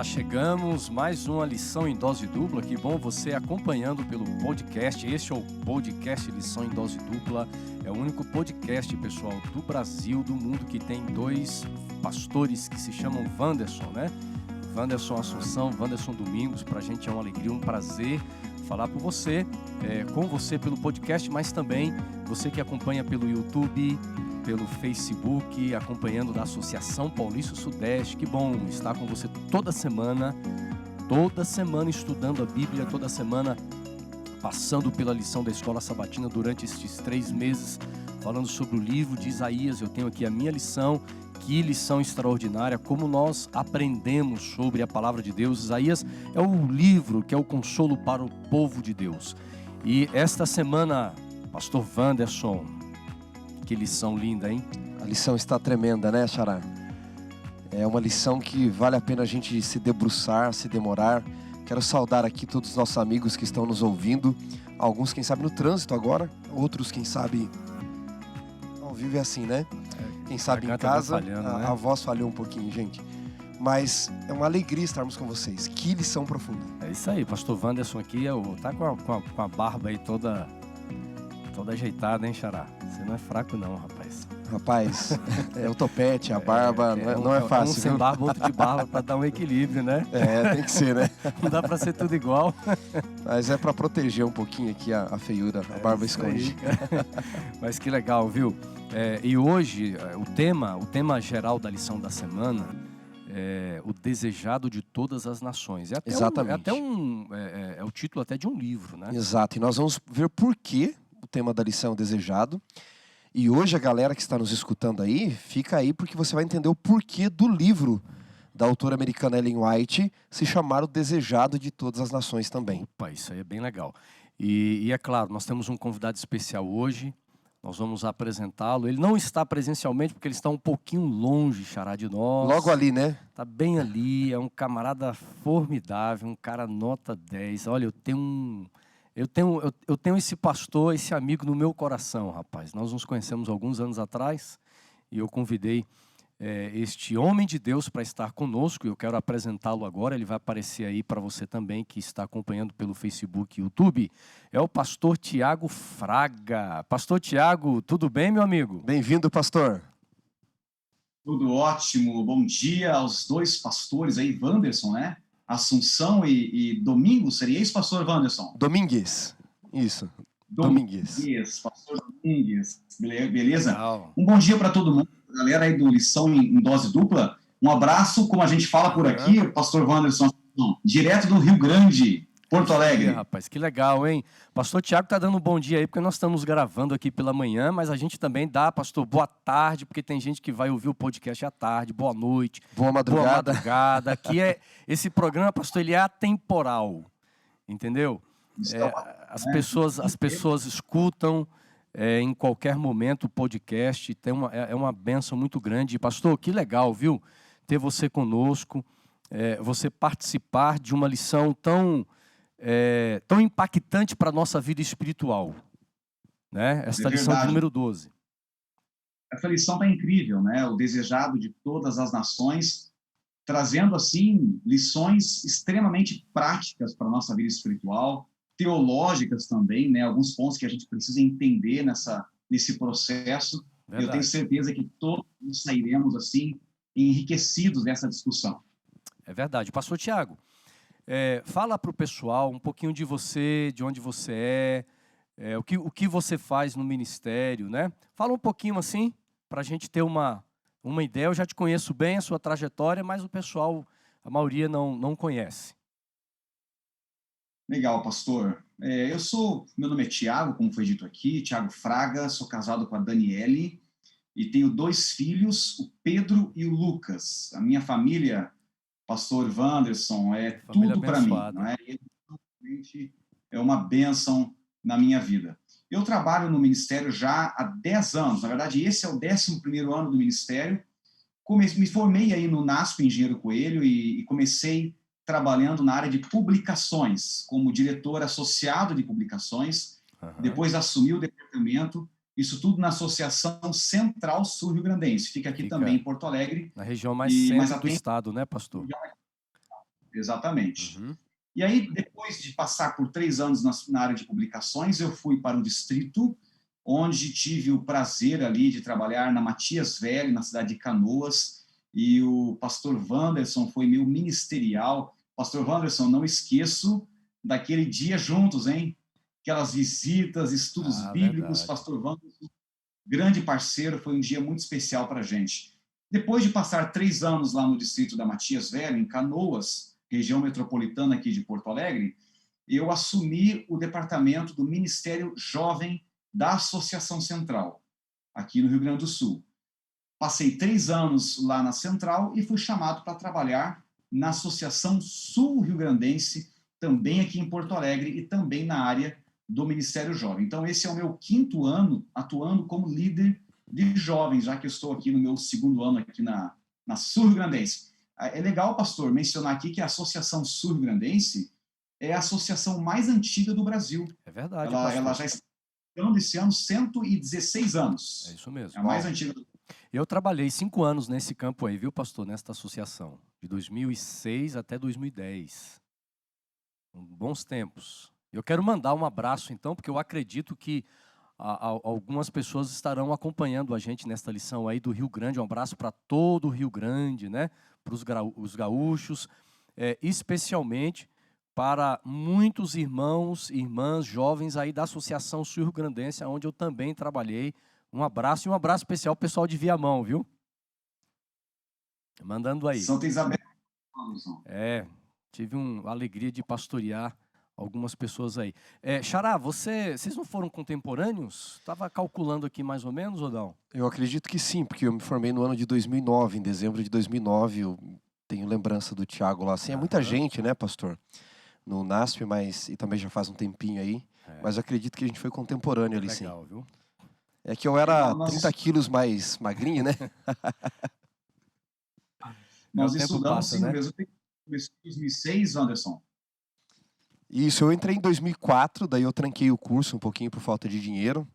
chegamos, mais uma lição em dose dupla. Que bom você acompanhando pelo podcast. Este é o podcast Lição em Dose Dupla. É o único podcast, pessoal, do Brasil, do mundo, que tem dois pastores que se chamam Wanderson, né? Wanderson Assunção, Wanderson Domingos. Pra gente é uma alegria, um prazer falar com você pelo podcast, mas também você que acompanha pelo YouTube, pelo Facebook, acompanhando da Associação Paulista Sudeste. Que bom estar com você toda semana estudando a Bíblia, toda semana passando pela lição da Escola Sabatina durante estes 3 meses, falando sobre o livro de Isaías. Eu tenho aqui a minha lição. Que lição extraordinária, como nós aprendemos sobre a palavra de Deus. Isaías é o livro que é o consolo para o povo de Deus. E esta semana, pastor Wanderson, que lição linda, hein? A lição está tremenda, né, Xará? É uma lição que vale a pena a gente se debruçar, se demorar. Quero saudar aqui todos os nossos amigos que estão nos ouvindo. Alguns, quem sabe, no trânsito agora. Outros, quem sabe, ao vivo é assim, né? Quem sabe em casa, a voz falhou um pouquinho, gente. Mas é uma alegria estarmos com vocês. Que lição profunda. É isso aí, pastor Wanderson aqui tá com a barba aí toda ajeitada, hein, Xará? Você não é fraco não, rapaz. Rapaz, é o topete, a barba, não é fácil. Um sem barba, outro de barba, para dar um equilíbrio, né? É, tem que ser, né? Não dá para ser tudo igual. Mas é para proteger um pouquinho aqui a feiura, a barba esconde. Mas que legal, viu? E hoje, o tema geral da lição da semana é o desejado de todas as nações. Exatamente. É o título até de um livro, né? Exato, e nós vamos ver por que o tema da lição é o desejado. E hoje a galera que está nos escutando aí, fica aí porque você vai entender o porquê do livro da autora americana Ellen White se chamar O Desejado de Todas as Nações também. Opa, isso aí é bem legal. E é claro, nós temos um convidado especial hoje, nós vamos apresentá-lo. Ele não está presencialmente porque ele está um pouquinho longe, Xará, de nós. Logo ali, né? Está bem ali, é um camarada formidável, um cara nota 10. Olha, eu tenho esse pastor, esse amigo no meu coração, rapaz. Nós nos conhecemos alguns anos atrás e eu convidei este homem de Deus para estar conosco. Eu quero apresentá-lo agora. Ele vai aparecer aí para você também que está acompanhando pelo Facebook e YouTube. É o pastor Tiago Fraga. Pastor Tiago, tudo bem, meu amigo? Bem-vindo, pastor. Tudo ótimo. Bom dia aos dois pastores aí, Wanderson, né? Assunção e Domingos, seria isso, pastor Wanderson? Domingues, isso. Domingues. Pastor Domingues, beleza? Legal. Um bom dia para todo mundo, galera aí do Lição em Dose Dupla. Um abraço, como a gente fala por aqui, pastor Wanderson, direto do Rio Grande, Porto Alegre. Rapaz, que legal, hein? Pastor Tiago está dando um bom dia aí, porque nós estamos gravando aqui pela manhã, mas a gente também dá, pastor, boa tarde, porque tem gente que vai ouvir o podcast à tarde, boa noite. Boa madrugada. Boa madrugada. Aqui esse programa, pastor, ele é atemporal, entendeu? As pessoas escutam em qualquer momento o podcast, é uma bênção muito grande. Pastor, que legal, viu? Ter você conosco, você participar de uma lição tão impactante para a nossa vida espiritual, né? Esta lição de número 12. Essa lição está incrível, né? O desejado de todas as nações, trazendo, assim, lições extremamente práticas para a nossa vida espiritual, teológicas também, né? Alguns pontos que a gente precisa entender nesse processo. Verdade. Eu tenho certeza que todos sairemos, assim, enriquecidos dessa discussão. É verdade. Pastor Tiago, fala para o pessoal um pouquinho de você, de onde você o que você faz no ministério, né? Fala um pouquinho assim, para a gente ter uma ideia. Eu já te conheço bem, a sua trajetória, mas o pessoal, a maioria não conhece. Legal, pastor. Meu nome é Tiago, como foi dito aqui, Tiago Fraga, sou casado com a Daniele e tenho 2 filhos, o Pedro e o Lucas. A minha família, pastor Wanderson, é Família tudo para mim, não é? Ele realmente é uma bênção na minha vida. Eu trabalho no ministério já há 10 anos, na verdade esse é o 11º ano do ministério. Me formei aí no NASP, Engenheiro Coelho, e comecei trabalhando na área de publicações, como diretor associado de publicações. Depois assumi o departamento, isso tudo na Associação Central Sul Rio-Grandense. Fica também em Porto Alegre. Na região mais centro do estado, né, pastor? exatamente. Uhum. E aí, depois de passar por 3 anos na área de publicações, eu fui para o distrito, onde tive o prazer ali de trabalhar na Matias Velho, na cidade de Canoas, e o pastor Wanderson foi meu ministerial. Pastor Wanderson, não esqueço daquele dia juntos, hein? Aquelas visitas, estudos bíblicos, Verdade. pastor Wanderson, grande parceiro, foi um dia muito especial para a gente. Depois de passar 3 anos lá no distrito da Matias Velho, em Canoas, região metropolitana aqui de Porto Alegre, eu assumi o departamento do Ministério Jovem da Associação Central, aqui no Rio Grande do Sul. Passei 3 anos lá na Central e fui chamado para trabalhar na Associação Sul-Rio-Grandense, também aqui em Porto Alegre e também na área do Ministério Jovem. Então, esse é o meu 5º ano atuando como líder de jovens, já que eu estou aqui no meu 2º ano aqui na Sul-Rio-Grandense. É legal, pastor, mencionar aqui que a Associação Sul-Rio-Grandense é a associação mais antiga do Brasil. É verdade, Ela pastor. já está esse ano 116 anos. É isso mesmo. É a mais antiga do Eu trabalhei 5 anos nesse campo aí, viu, pastor? Nesta associação. De 2006 até 2010. Bons tempos. Eu quero mandar um abraço, então, porque eu acredito que algumas pessoas estarão acompanhando a gente nesta lição aí do Rio Grande. Um abraço para todo o Rio Grande, né? Para os gaúchos, especialmente para muitos irmãos e irmãs jovens aí da Associação Sul-Rio-Grandense, onde eu também trabalhei. Um abraço e um abraço especial ao pessoal de Viamão, viu? Mandando aí. Santa Isabel. Tive a alegria de pastorear algumas pessoas aí. Xará, vocês não foram contemporâneos? Estava calculando aqui mais ou menos, ou não? Eu acredito que sim, porque eu me formei no ano de 2009, em dezembro de 2009. Eu tenho lembrança do Tiago lá. Assim, é muita gente, né, pastor? No NASP, e também já faz um tempinho aí. Mas eu acredito que a gente foi contemporâneo ali, sim. Legal, viu? É que eu era 30 quilos mais magrinho, né? Nós tempo estudamos passa, sim, né? mesmo em 2006, Anderson. Isso, eu entrei em 2004, daí eu tranquei o curso um pouquinho por falta de dinheiro.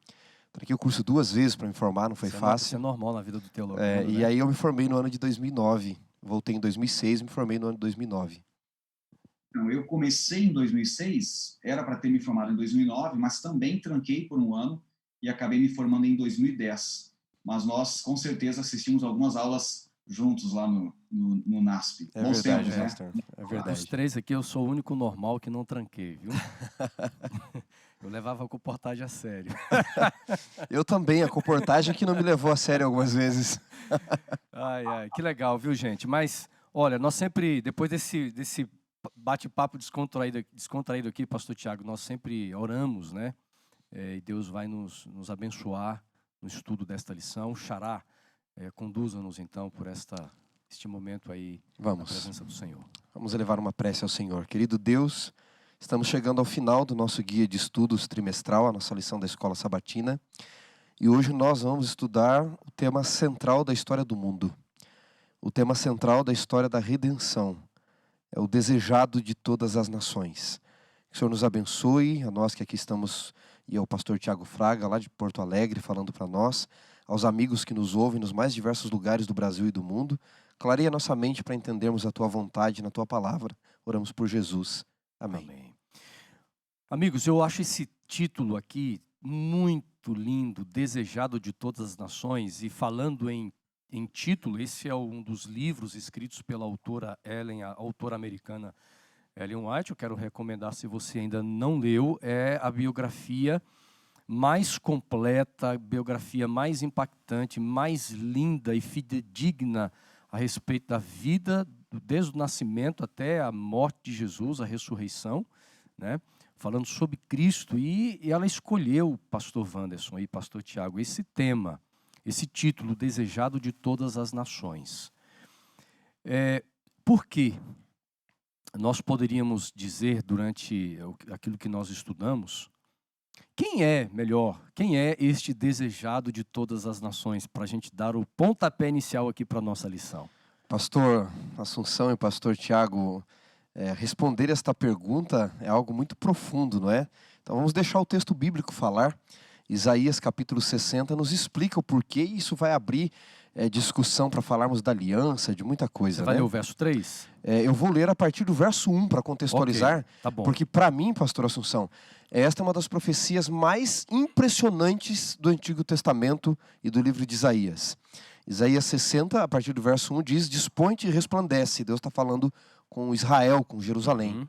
Tranquei o curso 2 vezes para me formar, não foi fácil. Isso é normal na vida do teólogo. E né? aí eu me formei no ano de 2009. Voltei em 2006 e me formei no ano de 2009. Então, eu comecei em 2006, era para ter me formado em 2009, mas também tranquei por um ano e acabei me formando em 2010. Mas nós, com certeza, assistimos algumas aulas juntos lá no NASP. É Bons verdade, tempos, né? pastor. É verdade. Dos 3 aqui, eu sou o único normal que não tranquei, viu? Eu levava a comportagem a sério. Eu também, a comportagem que não me levou a sério algumas vezes. Ai, que legal, viu, gente? Mas, olha, nós sempre, depois desse bate-papo descontraído aqui, pastor Tiago, nós sempre oramos, né? E Deus vai nos abençoar no estudo desta lição. Xará, conduza-nos então por este momento aí na presença do Senhor. Vamos elevar uma prece ao Senhor. Querido Deus, estamos chegando ao final do nosso guia de estudos trimestral, a nossa lição da Escola Sabatina. E hoje nós vamos estudar o tema central da história do mundo. O tema central da história da redenção. É o desejado de todas as nações. Que o Senhor nos abençoe, a nós que aqui estamos, e ao pastor Tiago Fraga, lá de Porto Alegre, falando para nós, aos amigos que nos ouvem nos mais diversos lugares do Brasil e do mundo. Clareia nossa mente para entendermos a Tua vontade na Tua palavra. Oramos por Jesus. Amém. Amém. Amigos, eu acho esse título aqui muito lindo, desejado de todas as nações, e falando em título, esse é um dos livros escritos pela autora Ellen, a autora americana Ellen White. Eu quero recomendar, se você ainda não leu, é a biografia mais completa, biografia mais impactante, mais linda e fidedigna a respeito da vida, desde o nascimento até a morte de Jesus, a ressurreição, né? Falando sobre Cristo, e ela escolheu, pastor Wanderson e pastor Tiago, esse tema, esse título, desejado de todas as nações. Por quê? Nós poderíamos dizer, durante aquilo que nós estudamos, quem é este desejado de todas as nações, para a gente dar o pontapé inicial aqui para a nossa lição? Pastor Assunção e pastor Tiago, responder esta pergunta é algo muito profundo, não é? Então vamos deixar o texto bíblico falar. Isaías capítulo 60 nos explica o porquê, e isso vai abrir discussão para falarmos da aliança, de muita coisa. Você vai ler o verso 3? Eu vou ler a partir do verso 1 para contextualizar, Okay, tá bom. Porque para mim, pastor Assunção, esta é uma das profecias mais impressionantes do Antigo Testamento e do livro de Isaías. Isaías 60, a partir do verso 1, diz: dispõe-te e resplandece. Deus está falando com Israel, com Jerusalém. Uhum.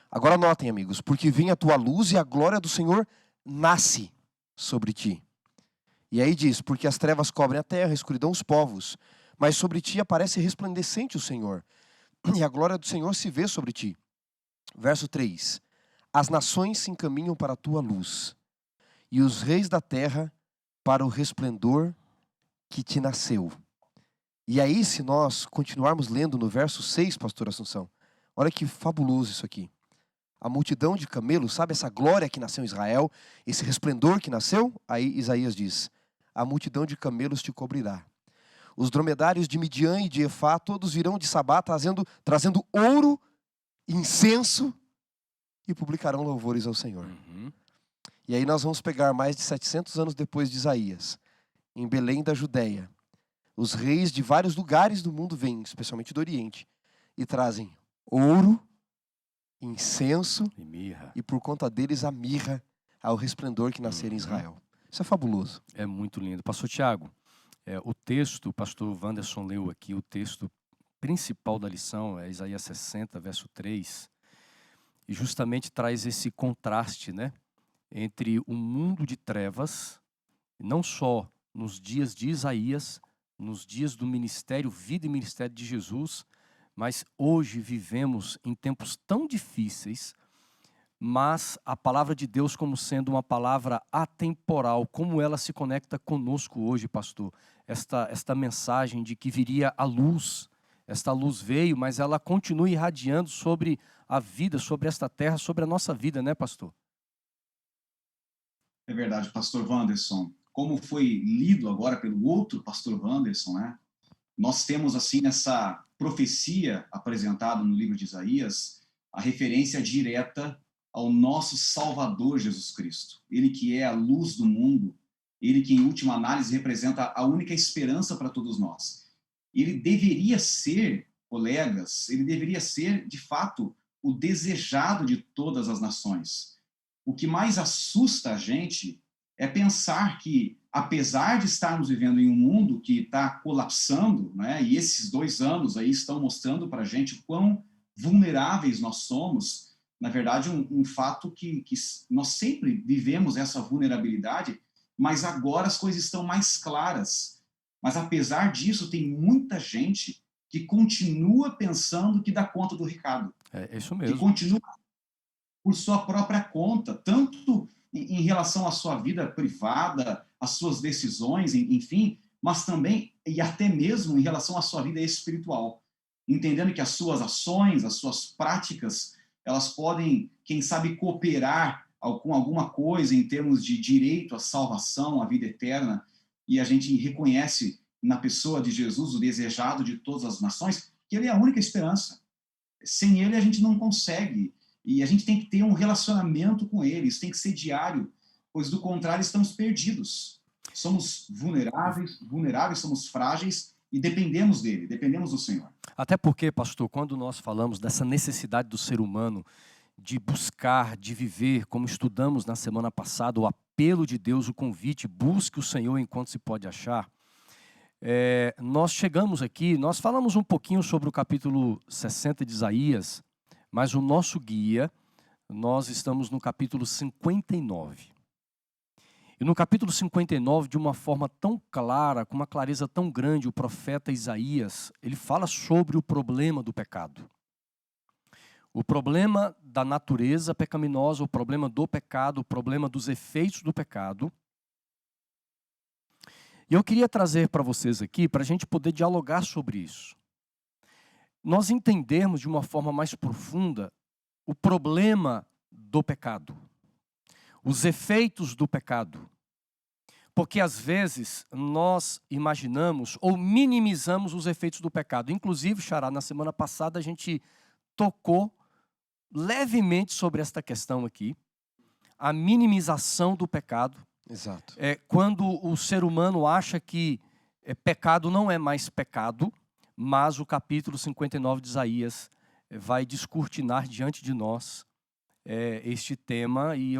Agora notem, amigos, porque vem a tua luz e a glória do Senhor nasce sobre ti. E aí diz: porque as trevas cobrem a terra, a escuridão os povos, mas sobre ti aparece resplandecente o Senhor, e a glória do Senhor se vê sobre ti. Verso 3: as nações se encaminham para a tua luz, e os reis da terra para o resplendor que te nasceu. E aí, se nós continuarmos lendo no verso 6, pastor Assunção, olha que fabuloso isso aqui. A multidão de camelos, sabe essa glória que nasceu em Israel, esse resplendor que nasceu? Aí Isaías diz: a multidão de camelos te cobrirá. Os dromedários de Midian e de Efá, todos virão de Sabá trazendo ouro, incenso, e publicarão louvores ao Senhor. Uhum. E aí nós vamos pegar mais de 700 anos depois de Isaías, em Belém da Judéia. Os reis de vários lugares do mundo vêm, especialmente do Oriente, e trazem ouro, incenso E mirra. e por conta deles a mirra ao resplendor que nascer em Israel. Isso é fabuloso. É muito lindo. Pastor Tiago, o texto, o pastor Wanderson leu aqui, o texto principal da lição é Isaías 60, verso 3, e justamente traz esse contraste, né, entre o mundo de trevas, não só nos dias de Isaías, nos dias do ministério, vida e ministério de Jesus, mas hoje vivemos em tempos tão difíceis, mas a palavra de Deus como sendo uma palavra atemporal, como ela se conecta conosco hoje, pastor? Esta mensagem de que viria a luz, esta luz veio, mas ela continua irradiando sobre a vida, sobre esta terra, sobre a nossa vida, né, pastor? É verdade, pastor Wanderson. Como foi lido agora pelo outro pastor Wanderson, né? Nós temos, assim, nessa profecia apresentada no livro de Isaías, a referência direta ao nosso Salvador Jesus Cristo. Ele que é a luz do mundo, ele que, em última análise, representa a única esperança para todos nós. Ele deveria ser, colegas, ele deveria ser, de fato, o desejado de todas as nações. O que mais assusta a gente é pensar que, apesar de estarmos vivendo em um mundo que está colapsando, né, e esses 2 anos aí estão mostrando para a gente o quão vulneráveis nós somos, na verdade, um fato que nós sempre vivemos essa vulnerabilidade, mas agora as coisas estão mais claras. Mas, apesar disso, tem muita gente que continua pensando que dá conta do recado. É isso mesmo. Que continua por sua própria conta, tanto em relação à sua vida privada, às suas decisões, enfim, mas também e até mesmo em relação à sua vida espiritual, entendendo que as suas ações, as suas práticas, elas podem, quem sabe, cooperar com alguma coisa em termos de direito à salvação, à vida eterna, e a gente reconhece na pessoa de Jesus, o desejado de todas as nações, que ele é a única esperança. Sem ele a gente não consegue. E a gente tem que ter um relacionamento com ele, isso tem que ser diário, pois do contrário estamos perdidos. Somos vulneráveis, somos frágeis e dependemos dele, dependemos do Senhor. Até porque, pastor, quando nós falamos dessa necessidade do ser humano de buscar, de viver, como estudamos na semana passada, o apelo de Deus, o convite, busque o Senhor enquanto se pode achar, nós chegamos aqui, nós falamos um pouquinho sobre o capítulo 60 de Isaías, mas o nosso guia, nós estamos no capítulo 59. E no capítulo 59, de uma forma tão clara, com uma clareza tão grande, o profeta Isaías, ele fala sobre o problema do pecado. O problema da natureza pecaminosa, o problema do pecado, o problema dos efeitos do pecado. E eu queria trazer para vocês aqui, para a gente poder dialogar sobre isso. Nós entendermos de uma forma mais profunda o problema do pecado, os efeitos do pecado. Porque às vezes nós imaginamos ou minimizamos os efeitos do pecado. Inclusive, Xará, na semana passada a gente tocou levemente sobre esta questão aqui, a minimização do pecado. Exato. Quando o ser humano acha que pecado não é mais pecado, mas o capítulo 59 de Isaías vai descortinar diante de nós este tema, e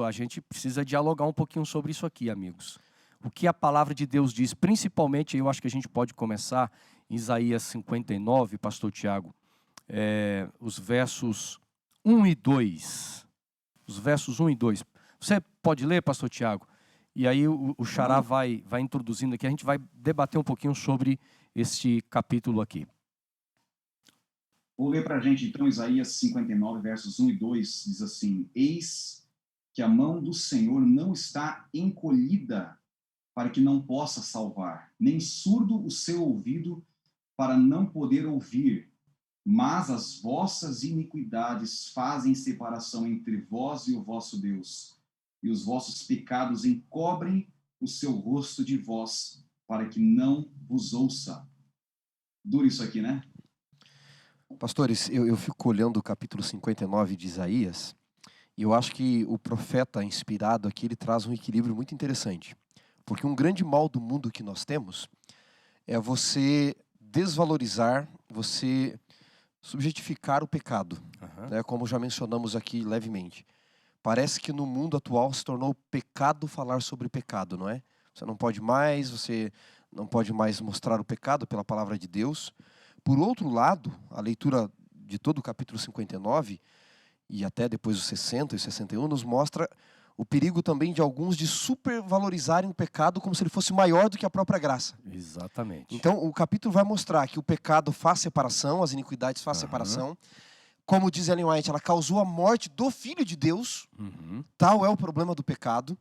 a gente precisa dialogar um pouquinho sobre isso aqui, amigos. O que a palavra de Deus diz, principalmente, eu acho que a gente pode começar em Isaías 59, pastor Tiago, os versos 1 e 2. Os versos 1 e 2. Você pode ler, pastor Tiago? E aí o Xará vai introduzindo aqui, a gente vai debater um pouquinho sobre este capítulo aqui. Vou ler para a gente, então, Isaías 59, versos 1 e 2, diz assim: Eis que a mão do Senhor não está encolhida para que não possa salvar, nem surdo o seu ouvido para não poder ouvir, mas as vossas iniquidades fazem separação entre vós e o vosso Deus, e os vossos pecados encobrem o seu rosto de vós, para que não vos ouça. Duro isso aqui, né? Pastores, eu fico olhando o capítulo 59 de Isaías, e eu acho que o profeta inspirado aqui, ele traz um equilíbrio muito interessante. Porque um grande mal do mundo que nós temos é você desvalorizar, você subjetificar o pecado, né, como já mencionamos aqui levemente. Parece que no mundo atual se tornou pecado falar sobre pecado, não é? Você não pode mais mostrar o pecado pela palavra de Deus. Por outro lado, a leitura de todo o capítulo 59, e até depois os 60 e 61, nos mostra o perigo também de alguns de supervalorizarem o pecado como se ele fosse maior do que a própria graça. Exatamente. Então, o capítulo vai mostrar que o pecado faz separação, as iniquidades faz separação. Como diz Ellen White, ela causou a morte do Filho de Deus. Tal é o problema do pecado.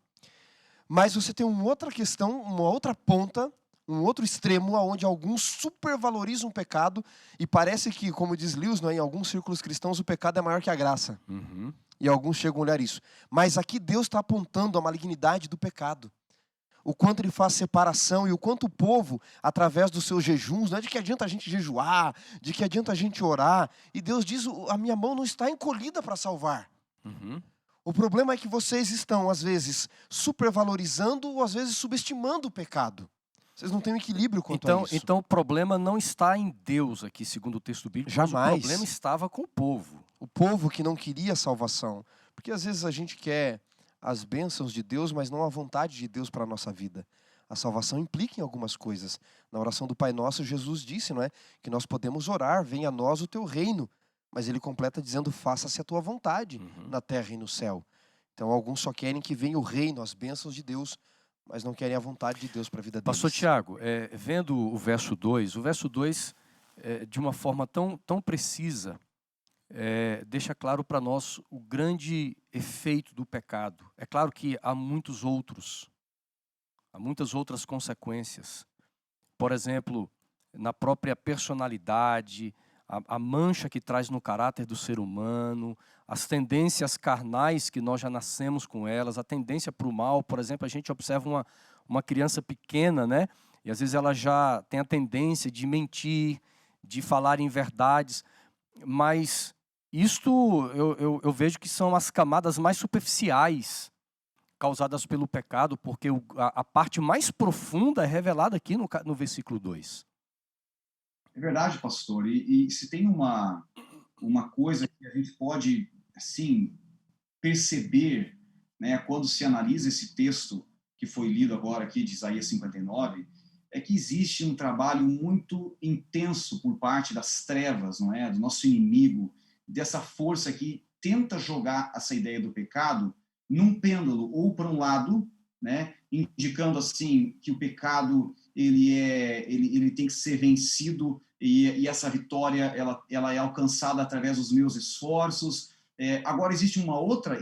Mas você tem uma outra questão, uma outra ponta, um outro extremo, onde alguns supervalorizam o pecado e parece que, como diz Lewis, em alguns círculos cristãos, o pecado é maior que a graça. E alguns chegam a olhar isso. Mas aqui Deus está apontando a malignidade do pecado. O quanto ele faz separação e o quanto o povo, através dos seus jejuns, não é de que adianta a gente jejuar, de que adianta a gente orar. E Deus diz, a minha mão não está encolhida para salvar. O problema é que vocês estão, às vezes, supervalorizando ou às vezes subestimando o pecado. Vocês não têm um equilíbrio quanto a isso. Então o problema não está em Deus aqui, segundo o texto bíblico. Jamais. Mas o problema estava com o povo. O povo que não queria salvação. Porque às vezes a gente quer as bênçãos de Deus, mas não a vontade de Deus para a nossa vida. A salvação implica em algumas coisas. Na oração do Pai Nosso, Jesus disse, não é, que nós podemos orar, venha a nós o teu reino. Mas ele completa dizendo, faça-se a tua vontade na terra e no céu. Então alguns só querem que venha o reino, as bênçãos de Deus, mas não querem a vontade de Deus para a vida deles. Pastor Tiago, vendo o verso 2, de uma forma tão precisa, deixa claro para nós o grande efeito do pecado. É claro que há muitas outras consequências. Por exemplo, na própria personalidade, a mancha que traz no caráter do ser humano, as tendências carnais que nós já nascemos com elas, a tendência para o mal. Por exemplo, a gente observa uma criança pequena, né? E às vezes ela já tem a tendência de mentir, de falar inverdades, mas isto eu vejo que são as camadas mais superficiais causadas pelo pecado, porque a parte mais profunda é revelada aqui no versículo 2. É verdade, pastor. E se tem uma coisa que a gente pode, assim, perceber, né, quando se analisa esse texto que foi lido agora aqui de Isaías 59, é que existe um trabalho muito intenso por parte das trevas, não é, do nosso inimigo, dessa força que tenta jogar essa ideia do pecado num pêndulo, ou para um lado, né, indicando assim que o pecado ele tem que ser vencido e essa vitória ela é alcançada através dos meus esforços. Agora existe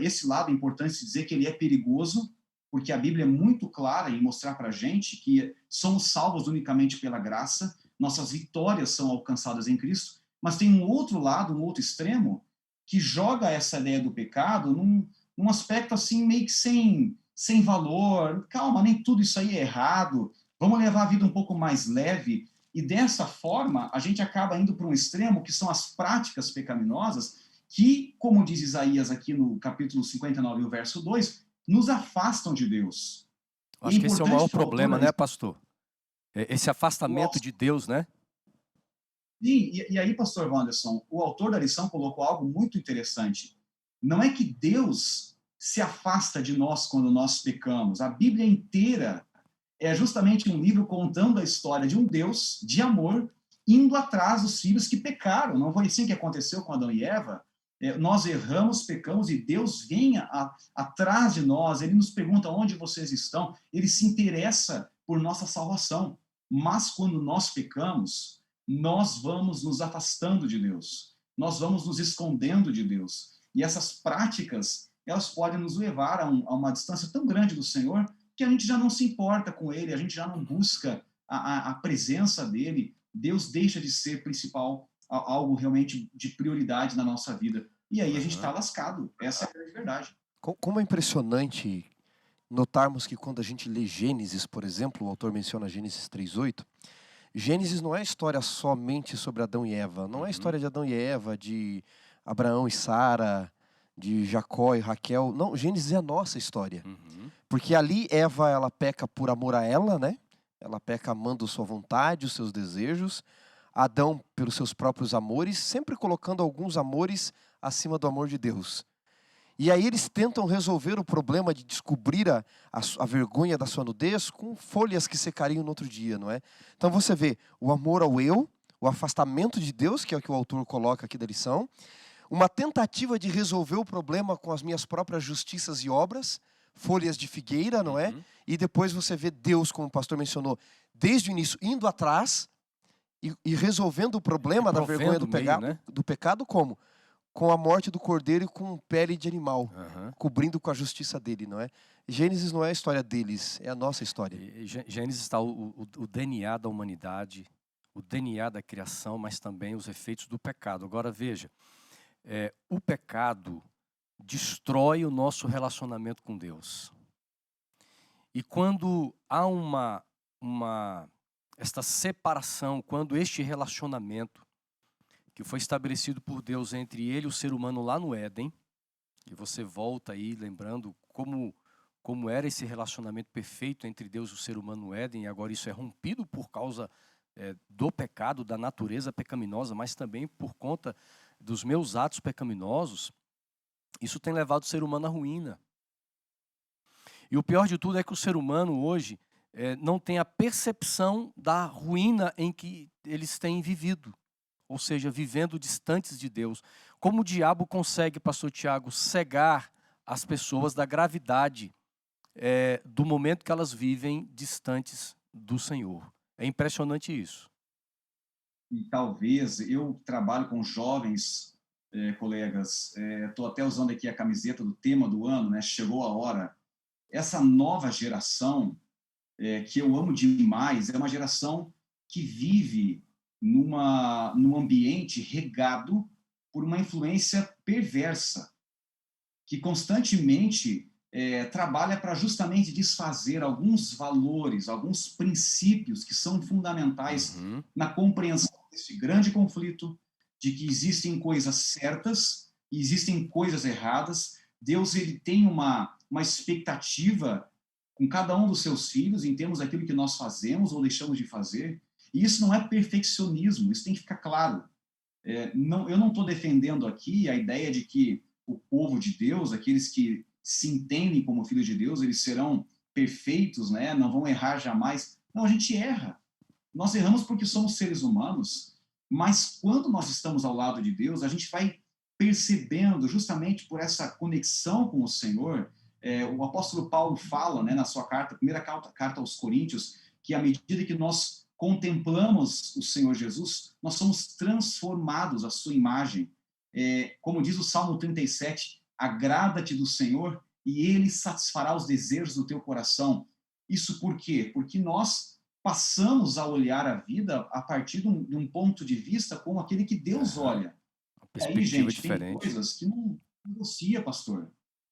esse lado é importante dizer que ele é perigoso, porque a Bíblia é muito clara em mostrar para a gente que somos salvos unicamente pela graça, nossas vitórias são alcançadas em Cristo, mas tem um outro lado, um outro extremo, que joga essa ideia do pecado num aspecto assim meio que sem valor. Calma, nem tudo isso aí é errado, vamos levar a vida um pouco mais leve. E dessa forma, a gente acaba indo para um extremo, que são as práticas pecaminosas, que, como diz Isaías aqui no capítulo 59, o verso 2, nos afastam de Deus. Eu acho que esse é o maior problema, né, lição, pastor? Esse afastamento de Deus, né? sim, e aí, pastor Wanderson, o autor da lição colocou algo muito interessante. Não é que Deus se afasta de nós quando nós pecamos. A Bíblia inteira é justamente um livro contando a história de um Deus de amor indo atrás dos filhos que pecaram. Não foi assim que aconteceu com Adão e Eva? Nós erramos, pecamos e Deus vem atrás de nós. Ele nos pergunta onde vocês estão. Ele se interessa por nossa salvação. Mas quando nós pecamos, nós vamos nos afastando de Deus. Nós vamos nos escondendo de Deus. E essas práticas, elas podem nos levar a uma distância tão grande do Senhor que a gente já não se importa com Ele, a gente já não busca a presença dEle. Deus deixa de ser principal, algo realmente de prioridade na nossa vida. E aí a gente está lascado. Essa é a grande verdade. Como é impressionante notarmos que quando a gente lê Gênesis, por exemplo, o autor menciona Gênesis 3:8, Gênesis não é história somente sobre Adão e Eva, não é história de Adão e Eva, de Abraão e Sara, de Jacó e Raquel. Não, Gênesis é a nossa história. Porque ali Eva, ela peca por amor a ela, né? Ela peca amando sua vontade, os seus desejos. Adão pelos seus próprios amores, sempre colocando alguns amores acima do amor de Deus. E aí eles tentam resolver o problema de descobrir a vergonha da sua nudez com folhas que secariam no outro dia, não é? Então você vê o amor ao eu, o afastamento de Deus, que é o que o autor coloca aqui da lição, uma tentativa de resolver o problema com as minhas próprias justiças e obras, folhas de figueira, não é? E depois você vê Deus, como o pastor mencionou, desde o início indo atrás e resolvendo o problema da vergonha do pecado como? Com a morte do cordeiro e com pele de animal, cobrindo com a justiça dele, não é? Gênesis não é a história deles, é a nossa história. Gênesis está o DNA da humanidade, o DNA da criação, mas também os efeitos do pecado. Agora veja, o pecado destrói o nosso relacionamento com Deus. E quando há esta separação, quando este relacionamento que foi estabelecido por Deus entre ele e o ser humano lá no Éden, e você volta aí lembrando como era esse relacionamento perfeito entre Deus e o ser humano no Éden, e agora isso é rompido por causa do pecado, da natureza pecaminosa, mas também por conta dos meus atos pecaminosos. Isso tem levado o ser humano à ruína. E o pior de tudo é que o ser humano hoje não tem a percepção da ruína em que eles têm vivido. Ou seja, vivendo distantes de Deus. Como o diabo consegue, pastor Tiago, cegar as pessoas da gravidade do momento que elas vivem distantes do Senhor. É impressionante isso. E talvez, eu trabalho com jovens colegas, estou até usando aqui a camiseta do tema do ano, né? Chegou a hora. Essa nova geração, que eu amo demais, é uma geração que vive num ambiente regado por uma influência perversa, que constantemente trabalha para justamente desfazer alguns valores, alguns princípios que são fundamentais na compreensão desse grande conflito, de que existem coisas certas e existem coisas erradas. Deus, ele tem uma expectativa com cada um dos seus filhos em termos daquilo que nós fazemos ou deixamos de fazer. E isso não é perfeccionismo, isso tem que ficar claro. Eu não estou defendendo aqui a ideia de que o povo de Deus, aqueles que se entendem como filhos de Deus, eles serão perfeitos, né? Não vão errar jamais. Não, a gente erra. Nós erramos porque somos seres humanos, mas quando nós estamos ao lado de Deus, a gente vai percebendo, justamente por essa conexão com o Senhor. O apóstolo Paulo fala, né, na sua primeira carta aos Coríntios, que à medida que nós contemplamos o Senhor Jesus, nós somos transformados à sua imagem. Como diz o Salmo 37, agrada-te do Senhor e Ele satisfará os desejos do teu coração. Isso por quê? Porque nós passamos a olhar a vida a partir de um ponto de vista como aquele que Deus olha. E aí, gente, diferente. Tem coisas que não negocia, pastor.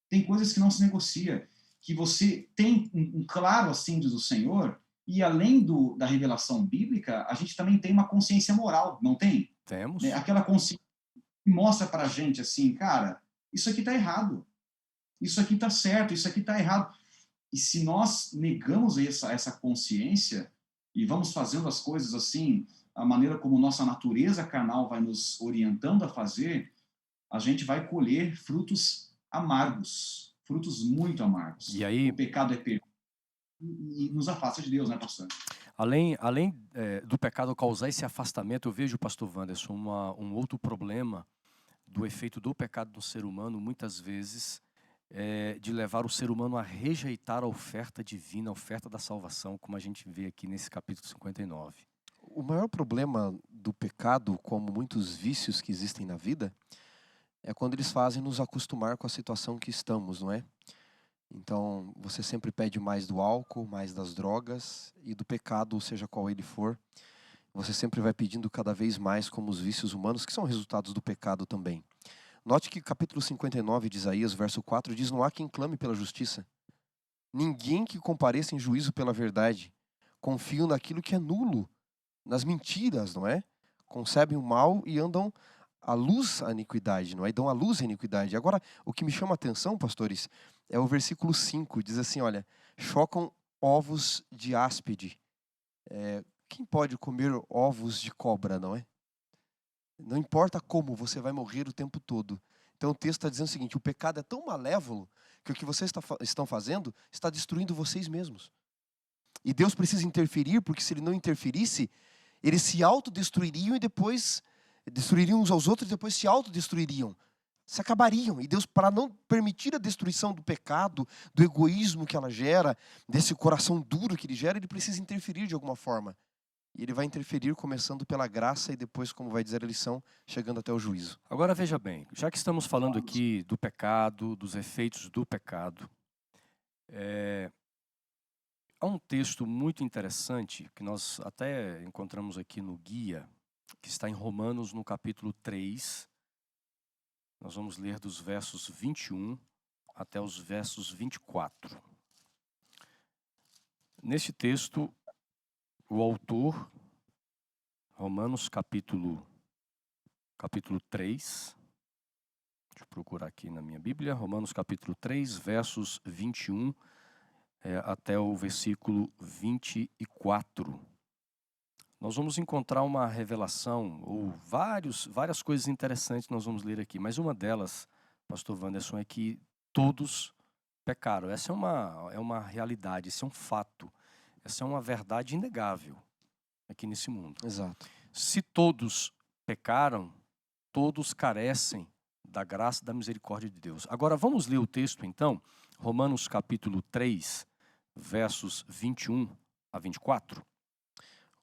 Tem coisas que não se negocia. Que você tem um claro assíntio do Senhor. E além da revelação bíblica, a gente também tem uma consciência moral, não tem? Temos. Aquela consciência que mostra para a gente assim, cara, isso aqui está errado. isso aqui está certo, isso aqui está errado. E se nós negamos essa consciência e vamos fazendo as coisas assim, a maneira como nossa natureza carnal vai nos orientando a fazer, a gente vai colher frutos amargos, frutos muito amargos. E aí, o pecado é perfeito e nos afasta de Deus, né, pastor? além do pecado causar esse afastamento, eu vejo, pastor Wanderson, um outro problema do efeito do pecado no ser humano, muitas vezes, de levar o ser humano a rejeitar a oferta divina, a oferta da salvação, como a gente vê aqui nesse capítulo 59. O maior problema do pecado, como muitos vícios que existem na vida, é quando eles fazem nos acostumar com a situação que estamos, não é? Então, você sempre pede mais do álcool, mais das drogas e do pecado, seja qual ele for. Você sempre vai pedindo cada vez mais, como os vícios humanos, que são resultados do pecado também. Note que capítulo 59 de Isaías, verso 4, diz: não há quem clame pela justiça. Ninguém que compareça em juízo pela verdade. Confiam naquilo que é nulo, nas mentiras, não é? Concebem o mal e andam à luz a iniquidade, não é? E dão à luz a iniquidade. Agora, o que me chama a atenção, pastores, é o versículo 5, diz assim, olha, chocam ovos de áspide. Quem pode comer ovos de cobra, não é? Não importa como, você vai morrer o tempo todo. Então o texto está dizendo o seguinte: o pecado é tão malévolo que o que vocês estão fazendo está destruindo vocês mesmos. E Deus precisa interferir, porque se ele não interferisse, eles se autodestruiriam e depois destruiriam uns aos outros e depois se autodestruiriam. Se acabariam. E Deus, para não permitir a destruição do pecado, do egoísmo que ela gera, desse coração duro que ele gera, ele precisa interferir de alguma forma. E ele vai interferir começando pela graça e depois, como vai dizer a lição, chegando até o juízo. Agora veja bem, já que estamos falando aqui do pecado, dos efeitos do pecado, há um texto muito interessante que nós até encontramos aqui no guia, que está em Romanos, no capítulo 3. Nós vamos ler dos versos 21 até os versos 24. Neste texto, o autor, Romanos capítulo 3, deixa eu procurar aqui na minha Bíblia, Romanos capítulo 3, versos 21 até o versículo 24. Nós vamos encontrar uma revelação, ou várias coisas interessantes nós vamos ler aqui, mas uma delas, pastor Wanderson, é que todos pecaram. Essa é uma realidade, esse é um fato, essa é uma verdade inegável aqui nesse mundo. Exato. Se todos pecaram, todos carecem da graça e da misericórdia de Deus. Agora vamos ler o texto então, Romanos capítulo 3, versos 21 a 24.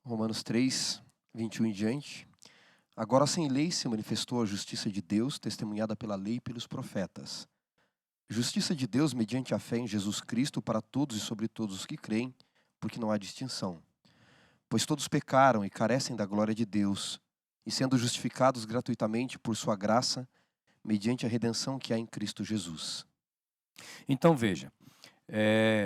Romanos 3, 21 em diante. Agora sem lei se manifestou a justiça de Deus, testemunhada pela lei e pelos profetas. Justiça de Deus mediante a fé em Jesus Cristo para todos e sobre todos os que creem, porque não há distinção. Pois todos pecaram e carecem da glória de Deus, e sendo justificados gratuitamente por sua graça, mediante a redenção que há em Cristo Jesus. Então veja,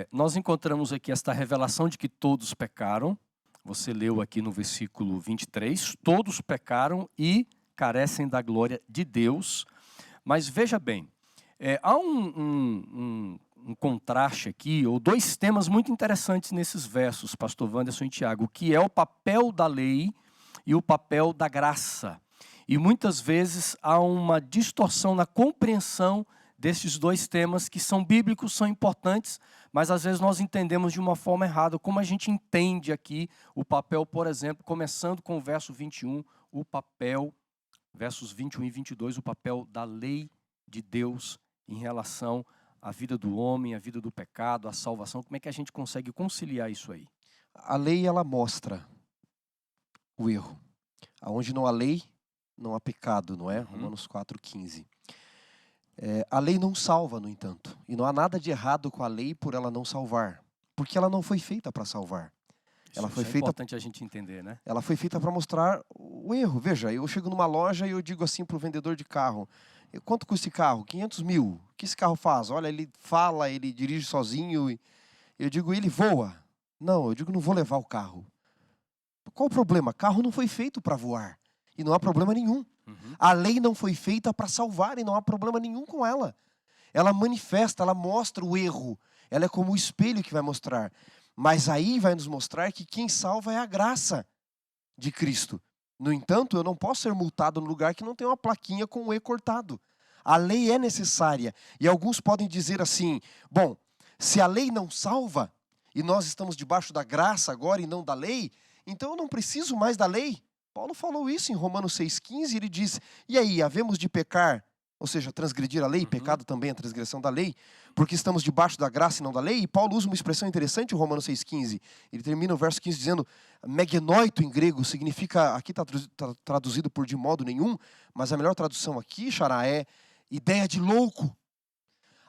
nós encontramos aqui esta revelação de que todos pecaram. Você leu aqui no versículo 23, todos pecaram e carecem da glória de Deus. Mas veja bem, há um contraste aqui, ou dois temas muito interessantes nesses versos, pastor Wanderson e Tiago, que é o papel da lei e o papel da graça. E muitas vezes há uma distorção na compreensão desses dois temas que são bíblicos, são importantes, mas às vezes nós entendemos de uma forma errada. Como a gente entende aqui o papel, por exemplo, começando com o verso 21, o papel, versos 21 e 22, o papel da lei de Deus em relação à vida do homem, à vida do pecado, à salvação. Como é que a gente consegue conciliar isso aí? A lei, ela mostra o erro. Aonde não há lei, não há pecado, não é? Romanos 4,15. A lei não salva, no entanto. E não há nada de errado com a lei por ela não salvar. Porque ela não foi feita para salvar. Ela foi feita... É importante a gente entender, né? Ela foi feita para mostrar o erro. Veja, eu chego numa loja e eu digo assim para o vendedor de carro: quanto custa esse carro? 500 mil. O que esse carro faz? Olha, ele fala, ele dirige sozinho. E eu digo, ele voa. Não, eu digo, não vou levar o carro. Qual o problema? Carro não foi feito para voar. E não há problema nenhum. A lei não foi feita para salvar e não há problema nenhum com ela. ela manifesta, ela mostra o erro. Ela é como o espelho que vai mostrar. Mas aí vai nos mostrar que quem salva é a graça de Cristo. No entanto, eu não posso ser multado no lugar que não tem uma plaquinha com o E cortado. A lei é necessária. E alguns podem dizer assim, bom, se a lei não salva, e nós estamos debaixo da graça agora e não da lei, então eu não preciso mais da lei. Paulo falou isso em Romanos 6,15, ele diz, e aí, havemos de pecar, ou seja, transgredir a lei, pecado também é a transgressão da lei, porque estamos debaixo da graça e não da lei? E Paulo usa uma expressão interessante em Romanos 6,15, ele termina o verso 15 dizendo, megenoito em grego significa, aqui está traduzido por de modo nenhum, mas a melhor tradução aqui, Xará, é ideia de louco.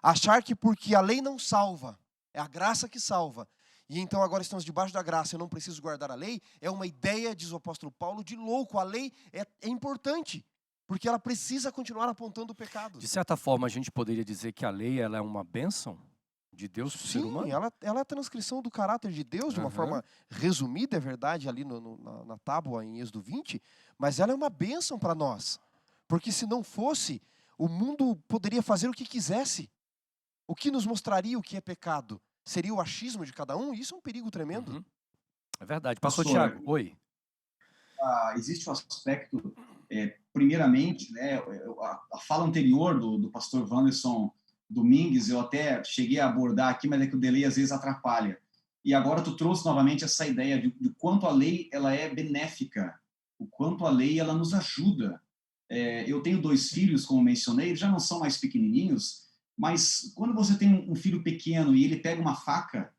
Achar que porque a lei não salva, é a graça que salva, e então agora estamos debaixo da graça, eu não preciso guardar a lei, é uma ideia, diz o apóstolo Paulo, de louco. A lei é importante, porque ela precisa continuar apontando o pecado. De certa forma, a gente poderia dizer que a lei ela é uma bênção de Deus para o ser humano? Sim, ela é a transcrição do caráter de Deus, de uma forma resumida, é verdade, ali na tábua em Êxodo 20, mas ela é uma bênção para nós, porque se não fosse, o mundo poderia fazer o que quisesse. O que nos mostraria o que é pecado? Seria o achismo de cada um? Isso é um perigo tremendo. É verdade. Pastor Pastor, Tiago, oi. Existe um aspecto, primeiramente, né, a fala anterior do pastor Wanderson Domingues, eu até cheguei a abordar aqui, mas é que o delay às vezes atrapalha. E agora tu trouxe novamente essa ideia de quanto a lei ela é benéfica, o quanto a lei ela nos ajuda. Eu tenho 2 filhos, como mencionei, eles já não são mais pequenininhos, mas quando você tem um filho pequeno e ele pega uma faca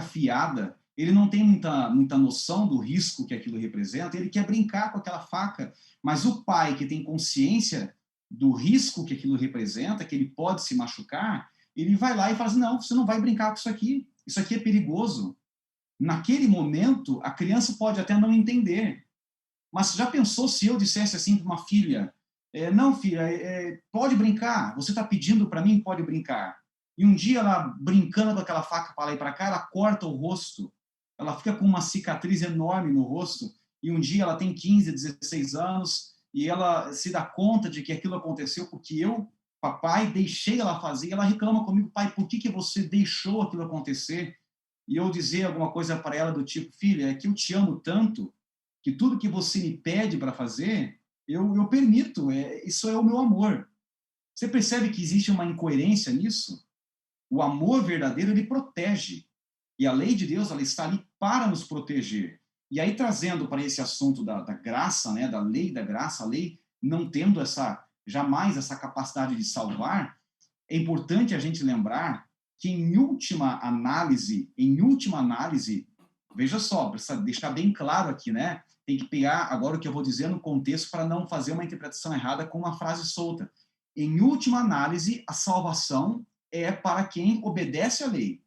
afiada, ele não tem muita noção do risco que aquilo representa, ele quer brincar com aquela faca, mas o pai que tem consciência do risco que aquilo representa, que ele pode se machucar, ele vai lá e fala assim, não, você não vai brincar com isso aqui é perigoso. Naquele momento, a criança pode até não entender, mas já pensou se eu dissesse assim para uma filha, não filha, pode brincar, você está pedindo para mim, pode brincar. E um dia ela, brincando com aquela faca para lá e para cá, ela corta o rosto, ela fica com uma cicatriz enorme no rosto, e um dia ela tem 15, 16 anos, e ela se dá conta de que aquilo aconteceu porque eu, papai, deixei ela fazer, e ela reclama comigo, pai, por que você deixou aquilo acontecer? E eu dizer alguma coisa para ela do tipo, filha, é que eu te amo tanto, que tudo que você me pede para fazer, eu permito, isso é o meu amor. Você percebe que existe uma incoerência nisso? O amor verdadeiro, ele protege. E a lei de Deus, ela está ali para nos proteger. E aí, trazendo para esse assunto da graça, né, da lei da graça, a lei não tendo jamais essa capacidade de salvar, é importante a gente lembrar que, em última análise, veja só, precisa deixar bem claro aqui, né? Tem que pegar agora o que eu vou dizer no contexto para não fazer uma interpretação errada com uma frase solta. Em última análise, a salvação é para quem obedece à lei.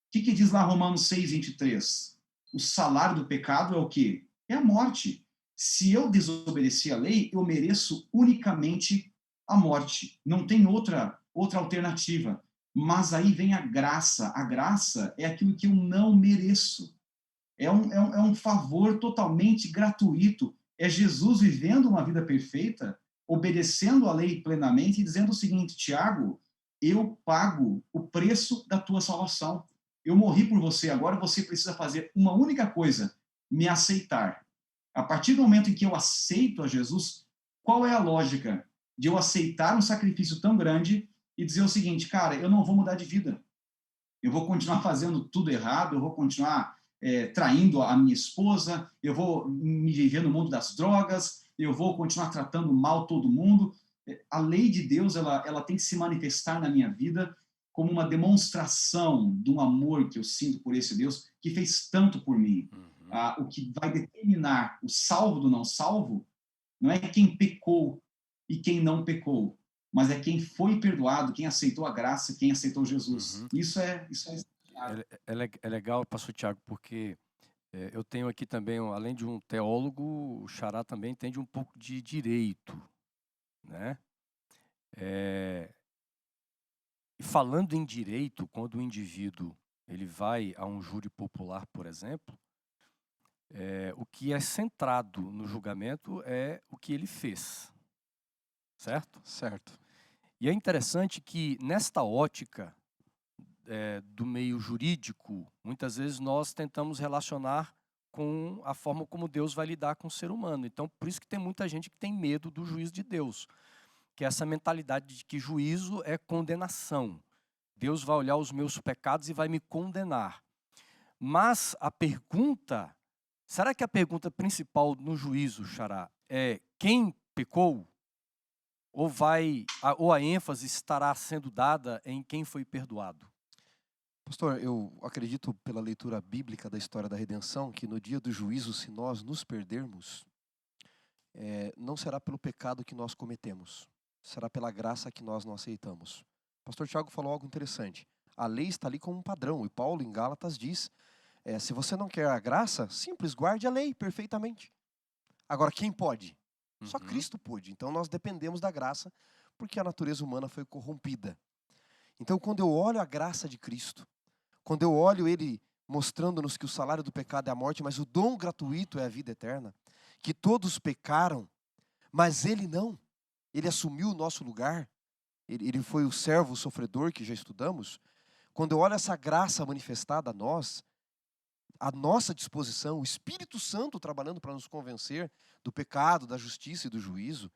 O que diz lá Romanos 6:23? O salário do pecado é o quê? É a morte. Se eu desobedecer à lei, eu mereço unicamente a morte. Não tem outra alternativa. Mas aí vem a graça. A graça é aquilo que eu não mereço. É um favor totalmente gratuito. É Jesus vivendo uma vida perfeita, obedecendo a lei plenamente e dizendo o seguinte, Tiago, eu pago o preço da tua salvação. Eu morri por você, agora você precisa fazer uma única coisa, me aceitar. A partir do momento em que eu aceito a Jesus, qual é a lógica de eu aceitar um sacrifício tão grande e dizer o seguinte, cara, eu não vou mudar de vida. Eu vou continuar fazendo tudo errado, eu vou continuar traindo a minha esposa, eu vou me viver no mundo das drogas, eu vou continuar tratando mal todo mundo. A lei de Deus ela tem que se manifestar na minha vida como uma demonstração de um amor que eu sinto por esse Deus que fez tanto por mim. O que vai determinar o salvo do não salvo não é quem pecou e quem não pecou, mas é quem foi perdoado, quem aceitou a graça, quem aceitou Jesus. Isso é É legal, pastor Tiago, porque eu tenho aqui também, além de um teólogo, o Xará também entende um pouco de direito, né? E falando em direito, quando o indivíduo ele vai a um júri popular, por exemplo, o que é centrado no julgamento é o que ele fez, certo? Certo. E é interessante que, nesta ótica do meio jurídico, muitas vezes nós tentamos relacionar com a forma como Deus vai lidar com o ser humano. Então, por isso que tem muita gente que tem medo do juízo de Deus, que é essa mentalidade de que juízo é condenação. Deus vai olhar os meus pecados e vai me condenar. Mas a pergunta, será que a pergunta principal no juízo, Xará, é quem pecou? Ou a ênfase estará sendo dada em quem foi perdoado? Pastor, eu acredito pela leitura bíblica da história da redenção que no dia do juízo, se nós nos perdermos, não será pelo pecado que nós cometemos, será pela graça que nós não aceitamos. O pastor Tiago falou algo interessante. A lei está ali como um padrão, e Paulo em Gálatas diz, se você não quer a graça, simples, guarde a lei perfeitamente. Agora, quem pode? Só Cristo pôde. Então nós dependemos da graça, porque a natureza humana foi corrompida. Então quando eu olho a graça de Cristo, quando eu olho Ele mostrando-nos que o salário do pecado é a morte, mas o dom gratuito é a vida eterna, que todos pecaram, mas Ele não. Ele assumiu o nosso lugar. Ele foi o servo sofredor que já estudamos. Quando eu olho essa graça manifestada a nós, à nossa disposição, o Espírito Santo trabalhando para nos convencer do pecado, da justiça e do juízo,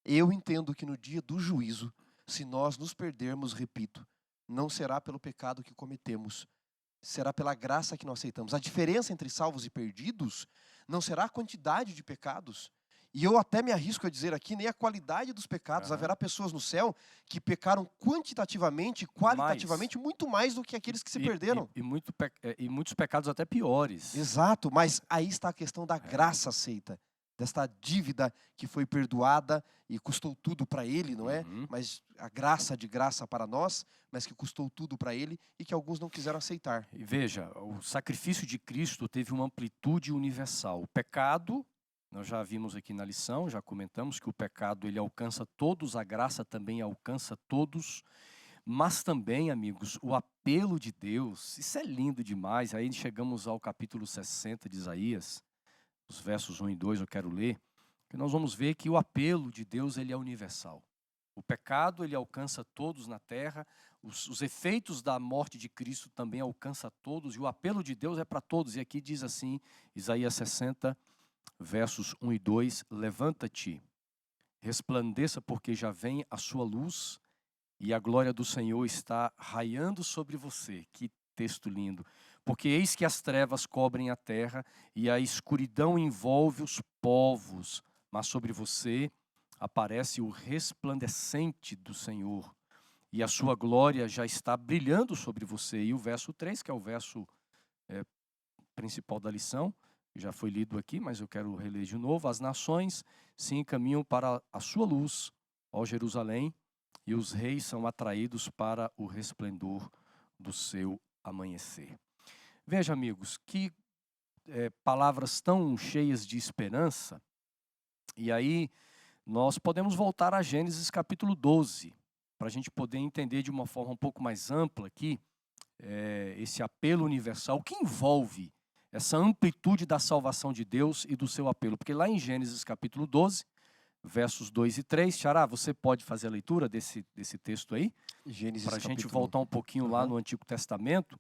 eu entendo que no dia do juízo, se nós nos perdermos, repito, não será pelo pecado que cometemos, será pela graça que nós aceitamos. A diferença entre salvos e perdidos não será a quantidade de pecados. E eu até me arrisco a dizer aqui, nem a qualidade dos pecados. Haverá pessoas no céu que pecaram quantitativamente, qualitativamente, muito mais do que aqueles que se perderam. E muitos pecados até piores. Exato, mas aí está a questão da graça aceita. Desta dívida que foi perdoada e custou tudo para Ele, não é? Mas a graça de graça para nós, mas que custou tudo para Ele e que alguns não quiseram aceitar. E veja, o sacrifício de Cristo teve uma amplitude universal. O pecado, nós já vimos aqui na lição, já comentamos que o pecado ele alcança todos, a graça também alcança todos. Mas também, amigos, o apelo de Deus, isso é lindo demais. Aí chegamos ao capítulo 60 de Isaías. Os versos 1 e 2 eu quero ler, que nós vamos ver que o apelo de Deus ele é universal. O pecado ele alcança todos na terra, os efeitos da morte de Cristo também alcança todos, e o apelo de Deus é para todos. E aqui diz assim, Isaías 60, versos 1 e 2, levanta-te, resplandeça porque já vem a sua luz e a glória do Senhor está raiando sobre você. Que texto lindo. Porque eis que as trevas cobrem a terra e a escuridão envolve os povos, mas sobre você aparece o resplandecente do Senhor e a sua glória já está brilhando sobre você. E o verso 3, que é o verso principal da lição, já foi lido aqui, mas eu quero reler de novo. As nações se encaminham para a sua luz, ó Jerusalém, e os reis são atraídos para o resplendor do seu amanhecer. Veja, amigos, que palavras tão cheias de esperança. E aí nós podemos voltar a Gênesis capítulo 12, para a gente poder entender de uma forma um pouco mais ampla aqui esse apelo universal, o que envolve essa amplitude da salvação de Deus e do seu apelo. Porque lá em Gênesis capítulo 12, versos 2 e 3, Xará, você pode fazer a leitura desse texto aí? Para a gente voltar um pouquinho lá no Antigo Testamento.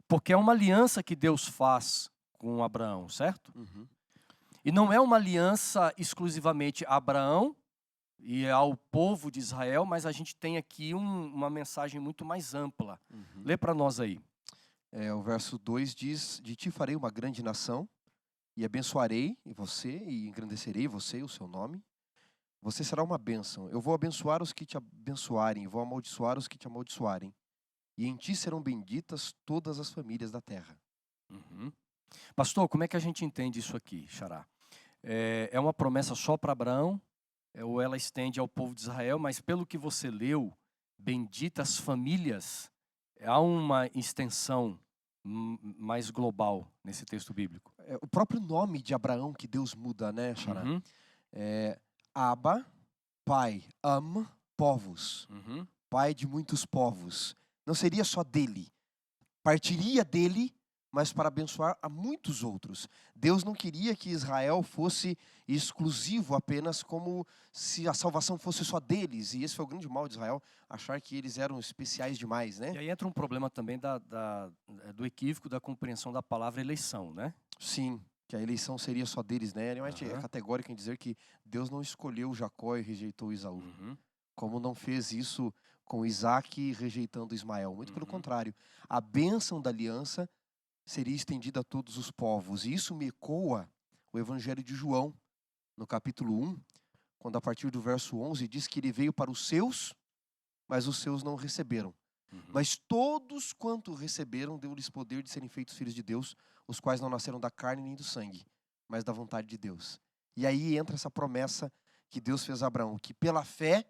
Porque é uma aliança que Deus faz com Abraão, certo? E não é uma aliança exclusivamente a Abraão e ao povo de Israel, mas a gente tem aqui uma mensagem muito mais ampla. Lê para nós aí. O verso 2 diz, de ti farei uma grande nação, e abençoarei você, e engrandecerei você e o seu nome. Você será uma bênção. Eu vou abençoar os que te abençoarem, e vou amaldiçoar os que te amaldiçoarem. E em ti serão benditas todas as famílias da terra. Pastor, como é que a gente entende isso aqui, Xará? É uma promessa só para Abraão, ou ela estende ao povo de Israel, mas pelo que você leu, benditas famílias, há uma extensão mais global nesse texto bíblico. O próprio nome de Abraão que Deus muda, né, Xará? Abba, pai, povos, pai de muitos povos. Não seria só dele. Partiria dele, mas para abençoar a muitos outros. Deus não queria que Israel fosse exclusivo apenas, como se a salvação fosse só deles. E esse foi o grande mal de Israel, achar que eles eram especiais demais, né? E aí entra um problema também do equívoco da compreensão da palavra eleição, né? Sim, que a eleição seria só deles, né? Ele é categórico em dizer que Deus não escolheu Jacó e rejeitou Esaú. Como não fez isso com Isaac rejeitando Ismael. Muito pelo contrário. A bênção da aliança seria estendida a todos os povos. E isso me ecoa o Evangelho de João, no capítulo 1, quando a partir do verso 11 diz que ele veio para os seus, mas os seus não receberam. Mas todos quanto receberam, deu-lhes poder de serem feitos filhos de Deus, os quais não nasceram da carne nem do sangue, mas da vontade de Deus. E aí entra essa promessa que Deus fez a Abraão, que pela fé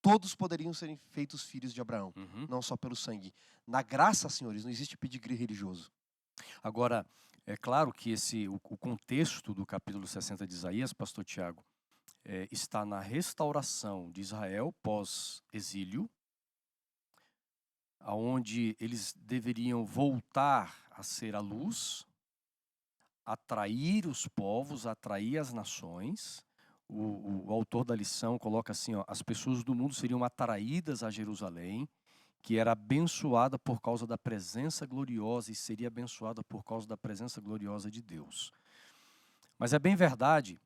todos poderiam serem feitos filhos de Abraão, não só pelo sangue. Na graça, senhores, não existe pedigree religioso. Agora, é claro que o contexto do capítulo 60 de Isaías, pastor Tiago, está na restauração de Israel pós-exílio, onde eles deveriam voltar a ser a luz, atrair os povos, atrair as nações. O autor da lição coloca assim, as pessoas do mundo seriam atraídas a Jerusalém, que era abençoada por causa da presença gloriosa e seria abençoada por causa da presença gloriosa de Deus. Mas é bem verdade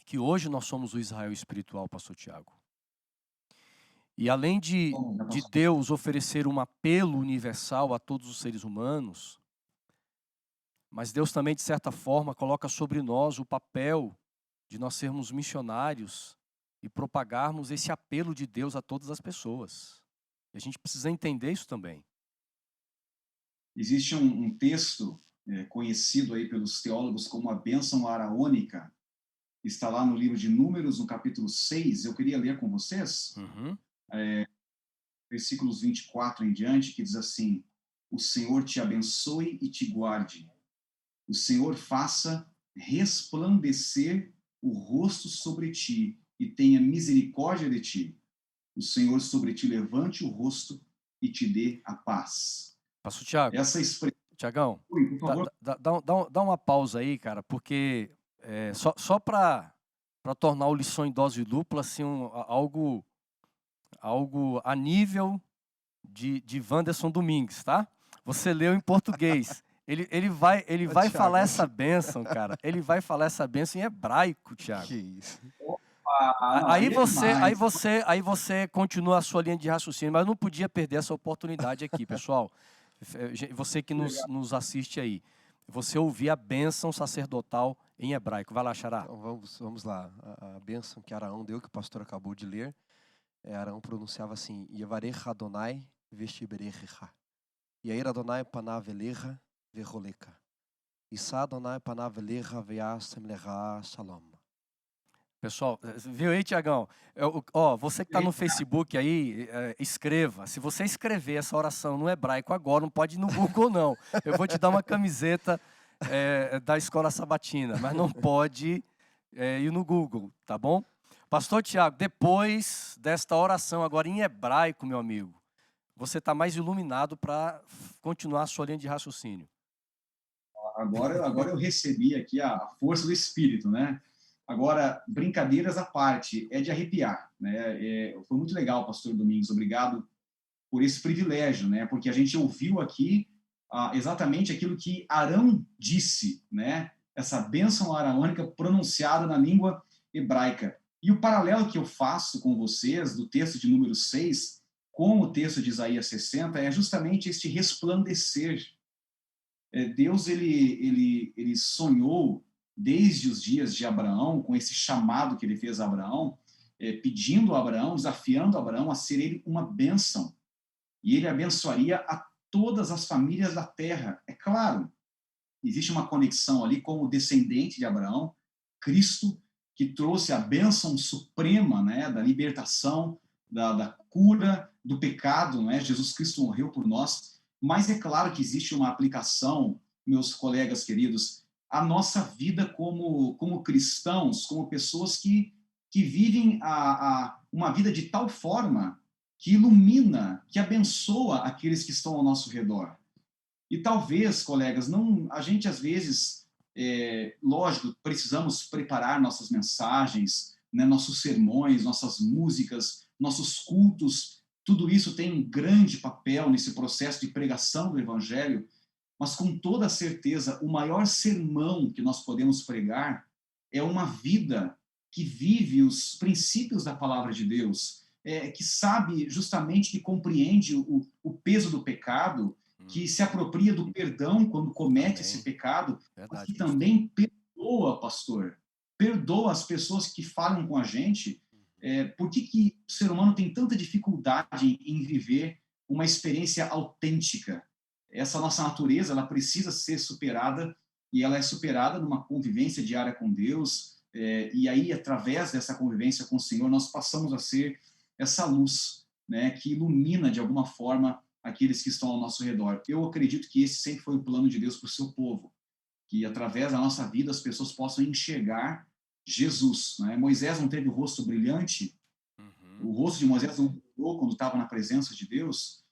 que hoje nós somos o Israel espiritual, pastor Tiago. E além de Deus oferecer um apelo universal a todos os seres humanos, mas Deus também, de certa forma, coloca sobre nós o papel de nós sermos missionários e propagarmos esse apelo de Deus a todas as pessoas. E a gente precisa entender isso também. Existe um texto conhecido aí pelos teólogos como a bênção araônica, está lá no livro de Números, no capítulo 6, eu queria ler com vocês, versículos 24 em diante, que diz assim: o Senhor te abençoe e te guarde, o Senhor faça resplandecer o rosto sobre ti e tenha misericórdia de ti, o Senhor sobre ti levante o rosto e te dê a paz. Pastor Tiago, essa expressão... Tiagão, por favor. Dá uma pausa aí, cara, porque só para tornar o Lição em Dose Dupla assim, algo a nível de Wanderson Domingues, tá? Você leu em português. Ele vai falar essa bênção, cara. Ele vai falar essa bênção em hebraico, Tiago. Que isso. Aí você continua a sua linha de raciocínio, mas eu não podia perder essa oportunidade aqui, pessoal. Você que nos assiste aí, você ouvir a bênção sacerdotal em hebraico. Vai lá, Xará. Então, vamos lá. A bênção que Arão deu, que o pastor acabou de ler, Arão pronunciava assim: Yevarech Adonai vestiberecha. Yair Adonai panav elecha veroleka. Issa Adonai panav elecha ve'asem lecha shalom. Pessoal, viu aí, Tiagão? Você que está no Facebook aí, escreva. Se você escrever essa oração no hebraico agora, não pode ir no Google, não. Eu vou te dar uma camiseta da Escola Sabatina, mas não pode ir no Google, tá bom? Pastor Tiago, depois desta oração agora em hebraico, meu amigo, você está mais iluminado para continuar a sua linha de raciocínio. Agora eu recebi aqui a força do Espírito, né? Agora, brincadeiras à parte, é de arrepiar, né? Foi muito legal, pastor Domingos, obrigado por esse privilégio, né? Porque a gente ouviu aqui exatamente aquilo que Arão disse, né? Essa bênção araônica pronunciada na língua hebraica. E o paralelo que eu faço com vocês do texto de número 6 com o texto de Isaías 60 é justamente este resplandecer. Deus, ele sonhou desde os dias de Abraão, com esse chamado que ele fez a Abraão, pedindo a Abraão, desafiando a Abraão a ser ele uma bênção. E ele abençoaria a todas as famílias da terra. É claro, existe uma conexão ali com o descendente de Abraão, Cristo, que trouxe a bênção suprema, né, da libertação, da cura do pecado, né? Jesus Cristo morreu por nós. Mas é claro que existe uma aplicação, meus colegas queridos, a nossa vida como cristãos, como pessoas que vivem uma vida de tal forma que ilumina, que abençoa aqueles que estão ao nosso redor. E talvez, colegas, não, a gente às vezes, lógico, precisamos preparar nossas mensagens, né, nossos sermões, nossas músicas, nossos cultos, tudo isso tem um grande papel nesse processo de pregação do Evangelho, mas com toda certeza, o maior sermão que nós podemos pregar é uma vida que vive os princípios da palavra de Deus, que sabe justamente, que compreende o peso do pecado, que se apropria do perdão quando comete esse pecado, mas Verdade, que pastor. também perdoa, pastor, perdoa as pessoas que falam com a gente. Por que o ser humano tem tanta dificuldade em viver uma experiência autêntica? Essa nossa natureza, ela precisa ser superada, e ela é superada numa convivência diária com Deus, e aí, através dessa convivência com o Senhor, nós passamos a ser essa luz, né, que ilumina, de alguma forma, aqueles que estão ao nosso redor. Eu acredito que esse sempre foi o plano de Deus para o seu povo, que através da nossa vida as pessoas possam enxergar Jesus, né? Moisés não teve o rosto brilhante, o rosto de Moisés não brilhou quando estava na presença de Deus.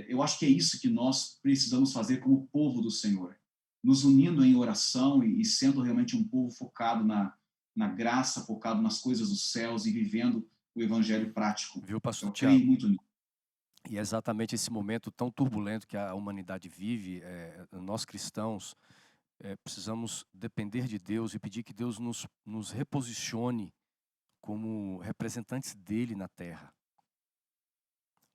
Eu acho que é isso que nós precisamos fazer como povo do Senhor, nos unindo em oração e sendo realmente um povo focado na graça, focado nas coisas dos céus e vivendo o evangelho prático. Viu, pastor Eu Tiago? creio muito nisso. E é exatamente esse momento tão turbulento que a humanidade vive, nós cristãos precisamos depender de Deus e pedir que Deus nos reposicione como representantes dele na terra.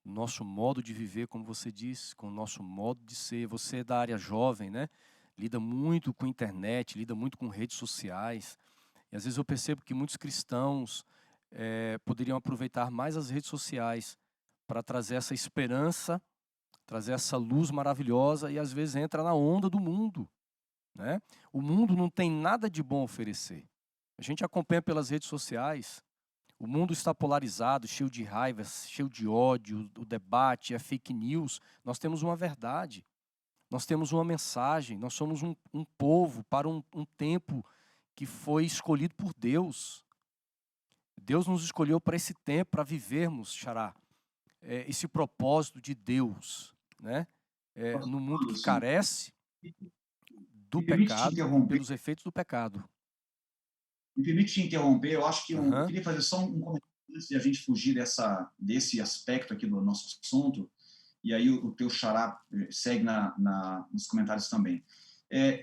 Nosso modo de viver, como você disse, com o nosso modo de ser. Você é da área jovem, né? Lida muito com internet, lida muito com redes sociais. E às vezes eu percebo que muitos cristãos poderiam aproveitar mais as redes sociais para trazer essa esperança, trazer essa luz maravilhosa, e às vezes entra na onda do mundo, né? O mundo não tem nada de bom a oferecer. A gente acompanha pelas redes sociais, o mundo está polarizado, cheio de raiva, cheio de ódio, o debate, é fake news. Nós temos uma verdade, nós temos uma mensagem, nós somos um povo para um tempo que foi escolhido por Deus. Deus nos escolheu para esse tempo, para vivermos, Xará, esse propósito de Deus, né? No mundo que carece do Me permite te pecado e interromper. pelos efeitos do pecado. Me permite te interromper, eu acho que eu queria fazer só um comentário antes de a gente fugir desse aspecto aqui do nosso assunto, e aí o teu xará segue nos comentários também.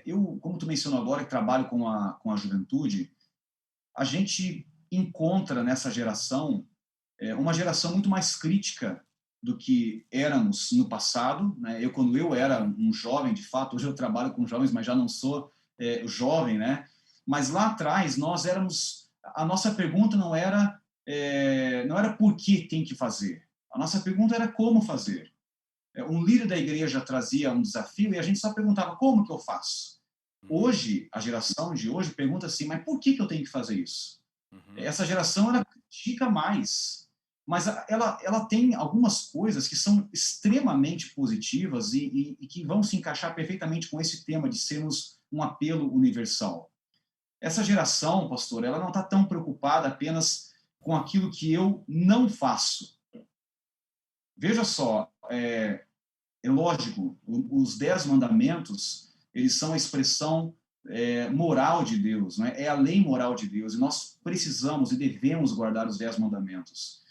Eu, como tu mencionou agora, que trabalho com a juventude, a gente encontra nessa geração uma geração muito mais crítica do que éramos no passado, né? Quando eu era um jovem, de fato, hoje eu trabalho com jovens, mas já não sou jovem, né? Mas lá atrás nós éramos, a nossa pergunta não era por que tem que fazer, a nossa pergunta era como fazer. Um líder da igreja trazia um desafio e a gente só perguntava como que eu faço. Hoje, a geração de hoje pergunta assim, mas por que eu tenho que fazer isso? Essa geração, ela critica mais, mas ela tem algumas coisas que são extremamente positivas e que vão se encaixar perfeitamente com esse tema de sermos um apelo universal. Essa geração, pastor, ela não está tão preocupada apenas com aquilo que eu não faço. Veja só, é lógico, os 10 mandamentos, eles são a expressão moral de Deus, né? É a lei moral de Deus, e nós precisamos e devemos guardar os 10 mandamentos.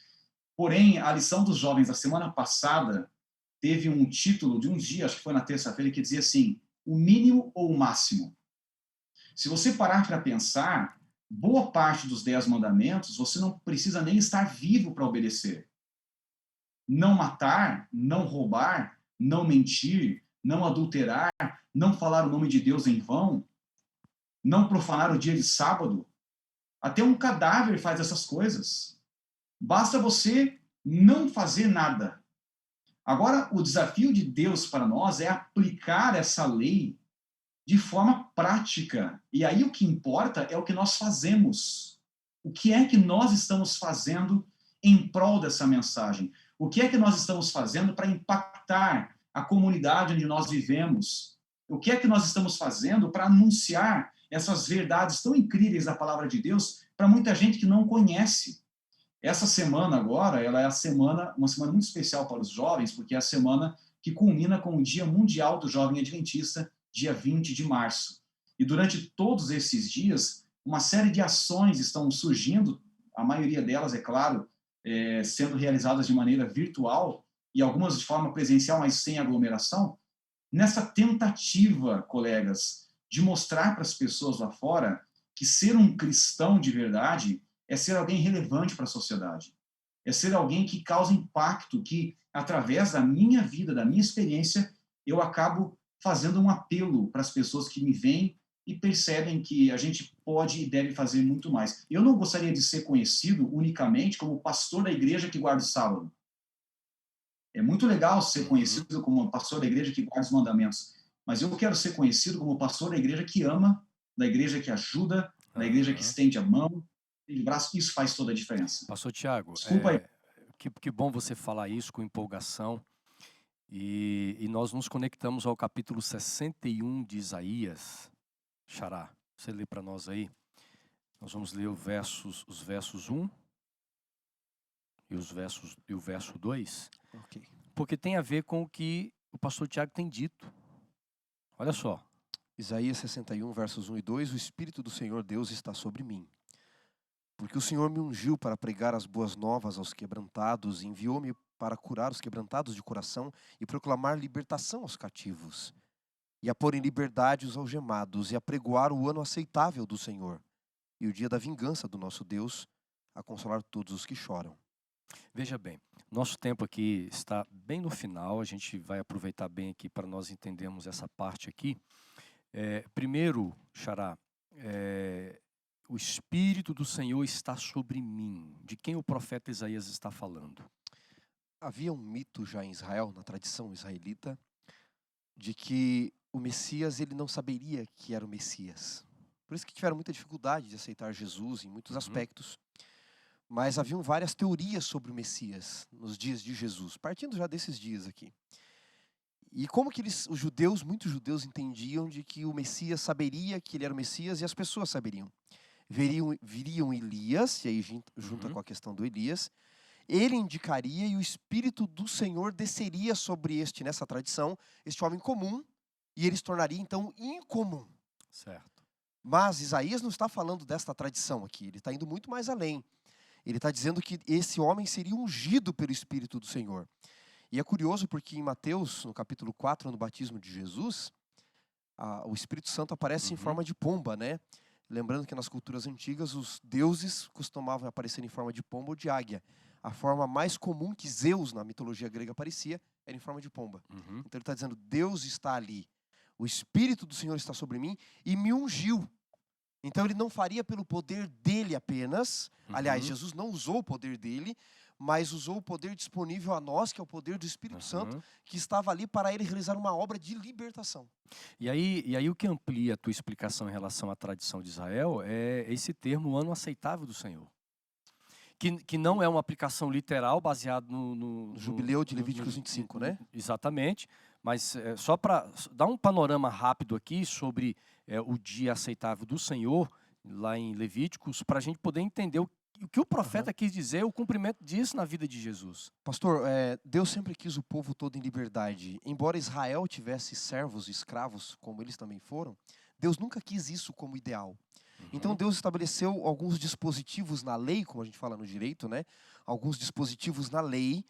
Porém, a lição dos jovens da semana passada teve um título de um dia, acho que foi na terça-feira, que dizia assim, o mínimo ou o máximo. Se você parar para pensar, boa parte dos 10 mandamentos, você não precisa nem estar vivo para obedecer. Não matar, não roubar, não mentir, não adulterar, não falar o nome de Deus em vão, não profanar o dia de sábado. Até um cadáver faz essas coisas. Basta você não fazer nada. Agora, o desafio de Deus para nós é aplicar essa lei de forma prática. E aí o que importa é o que nós fazemos. O que é que nós estamos fazendo em prol dessa mensagem? O que é que nós estamos fazendo para impactar a comunidade onde nós vivemos? O que é que nós estamos fazendo para anunciar essas verdades tão incríveis da palavra de Deus para muita gente que não conhece? Essa semana agora, ela é uma semana muito especial para os jovens, porque é a semana que culmina com o Dia Mundial do Jovem Adventista, dia 20 de março. E durante todos esses dias, uma série de ações estão surgindo, a maioria delas, é claro, sendo realizadas de maneira virtual e algumas de forma presencial, mas sem aglomeração, nessa tentativa, colegas, de mostrar para as pessoas lá fora que ser um cristão de verdade é ser alguém relevante para a sociedade. É ser alguém que causa impacto, que, através da minha vida, da minha experiência, eu acabo fazendo um apelo para as pessoas que me veem e percebem que a gente pode e deve fazer muito mais. Eu não gostaria de ser conhecido unicamente como pastor da igreja que guarda o sábado. É muito legal ser conhecido como pastor da igreja que guarda os mandamentos, mas eu quero ser conhecido como pastor da igreja que ama, da igreja que ajuda, da igreja que estende a mão, de braço. Isso faz toda a diferença. Pastor Tiago, Desculpa aí. que bom você falar isso com empolgação. E nós nos conectamos ao capítulo 61 de Isaías. Xará, você lê para nós aí. Nós vamos ler os versos 1 e o verso 2. Ok. Porque tem a ver com o que o pastor Tiago tem dito. Olha só. Isaías 61, versos 1 e 2. O Espírito do Senhor Deus está sobre mim, porque o Senhor me ungiu para pregar as boas novas aos quebrantados, e enviou-me para curar os quebrantados de coração e proclamar libertação aos cativos, e a pôr em liberdade os algemados, e a pregoar o ano aceitável do Senhor, e o dia da vingança do nosso Deus, a consolar todos os que choram. Veja bem, nosso tempo aqui está bem no final, a gente vai aproveitar bem aqui para nós entendermos essa parte aqui. Primeiro, Xará, o Espírito do Senhor está sobre mim. De quem o profeta Isaías está falando? Havia um mito já em Israel, na tradição israelita, de que o Messias ele não saberia que era o Messias. Por isso que tiveram muita dificuldade de aceitar Jesus em muitos aspectos. Mas haviam várias teorias sobre o Messias nos dias de Jesus, partindo já desses dias aqui. E como que muitos judeus entendiam de que o Messias saberia que ele era o Messias e as pessoas saberiam? Viriam Elias, e aí junta com a questão do Elias, ele indicaria e o Espírito do Senhor desceria sobre nessa tradição, este homem comum, e ele se tornaria então incomum. Certo. Mas Isaías não está falando desta tradição aqui, ele está indo muito mais além. Ele está dizendo que esse homem seria ungido pelo Espírito do Senhor. E é curioso porque em Mateus, no capítulo 4, no batismo de Jesus, o Espírito Santo aparece em forma de pomba, né? Lembrando que nas culturas antigas os deuses costumavam aparecer em forma de pomba ou de águia. A forma mais comum que Zeus na mitologia grega aparecia era em forma de pomba. Então ele está dizendo, Deus está ali, o Espírito do Senhor está sobre mim e me ungiu. Então ele não faria pelo poder dele apenas. Aliás, Jesus não usou o poder dele, mas usou o poder disponível a nós, que é o poder do Espírito Santo, que estava ali para ele realizar uma obra de libertação. E aí o que amplia a tua explicação em relação à tradição de Israel é esse termo, o ano aceitável do Senhor. Que não é uma aplicação literal baseado no Jubileu de Levíticos 25, né? Exatamente, mas só para dar um panorama rápido aqui sobre o dia aceitável do Senhor, lá em Levíticos, para a gente poder entender o que o profeta quis dizer, o cumprimento disso na vida de Jesus. Pastor, Deus sempre quis o povo todo em liberdade. Embora Israel tivesse servos e escravos, como eles também foram, Deus nunca quis isso como ideal. Então Deus estabeleceu alguns dispositivos na lei, como a gente fala no direito, né? Alguns dispositivos na lei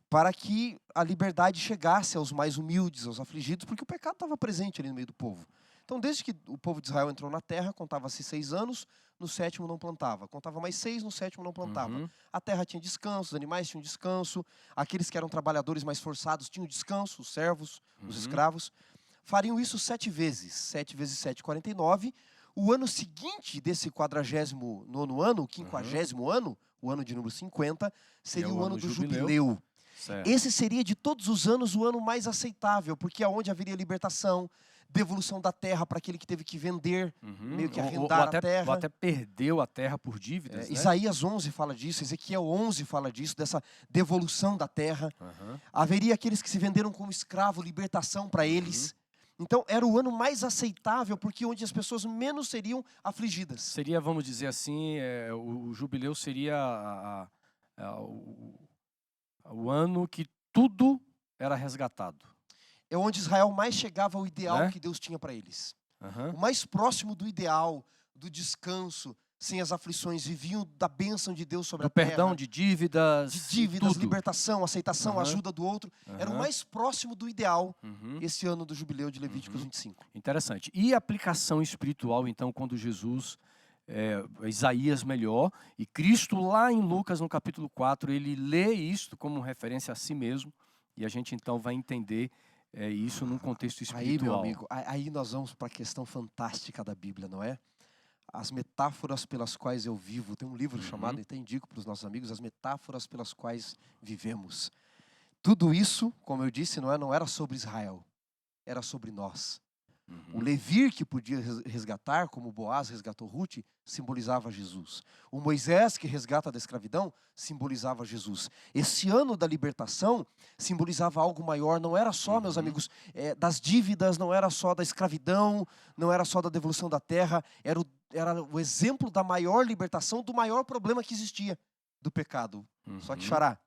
para que a liberdade chegasse aos mais humildes, aos afligidos, porque o pecado estava presente ali no meio do povo. Então, desde que o povo de Israel entrou na terra, contava-se 6 anos, no 7º não plantava. Contava mais 6, no 7º não plantava. A terra tinha descanso, os animais tinham descanso, aqueles que eram trabalhadores mais forçados tinham descanso, os servos, os escravos. Fariam isso 7 vezes. 7 vezes 7, 49. O ano seguinte desse 49º ano, o 50º ano, o ano de número 50, seria o ano do jubileu. Certo. Esse seria de todos os anos o ano mais aceitável, porque é onde haveria libertação, devolução da terra para aquele que teve que vender, meio que arrendar a terra. Ou até perdeu a terra por dívidas, né? Isaías 11 fala disso, Ezequiel 11 fala disso, dessa devolução da terra. Haveria aqueles que se venderam como escravo, libertação para eles. Então, era o ano mais aceitável, porque onde as pessoas menos seriam afligidas. Seria, vamos dizer assim, o jubileu seria o ano que tudo era resgatado. É onde Israel mais chegava ao ideal Né? que Deus tinha para eles. Aham. O mais próximo do ideal, do descanso, sem as aflições, viviam da bênção de Deus sobre Do a terra. perdão de dívidas, De e dívidas, tudo. libertação, aceitação, Aham. ajuda do outro. Era o Aham. mais próximo do ideal Uhum. esse ano do jubileu de Levíticos 25. Interessante. E a aplicação espiritual, então, quando Jesus, Isaías melhor, e Cristo lá em Lucas, no capítulo 4, ele lê isto como referência a si mesmo, e a gente então vai entender isso num contexto Aí, meu espiritual. amigo, aí nós vamos para a questão fantástica da Bíblia, não é? As metáforas pelas quais eu vivo. Tem um livro chamado, e até indico para os nossos amigos, As Metáforas pelas quais vivemos. Tudo isso, como eu disse, não era sobre Israel, era sobre nós. O Levir que podia resgatar, como Boaz resgatou Ruth, simbolizava Jesus. O Moisés que resgata da escravidão, simbolizava Jesus. Esse ano da libertação simbolizava algo maior, não era só, meus amigos, das dívidas, não era só da escravidão, não era só da devolução da terra, era o exemplo da maior libertação, do maior problema que existia, do pecado. Só que, Xará,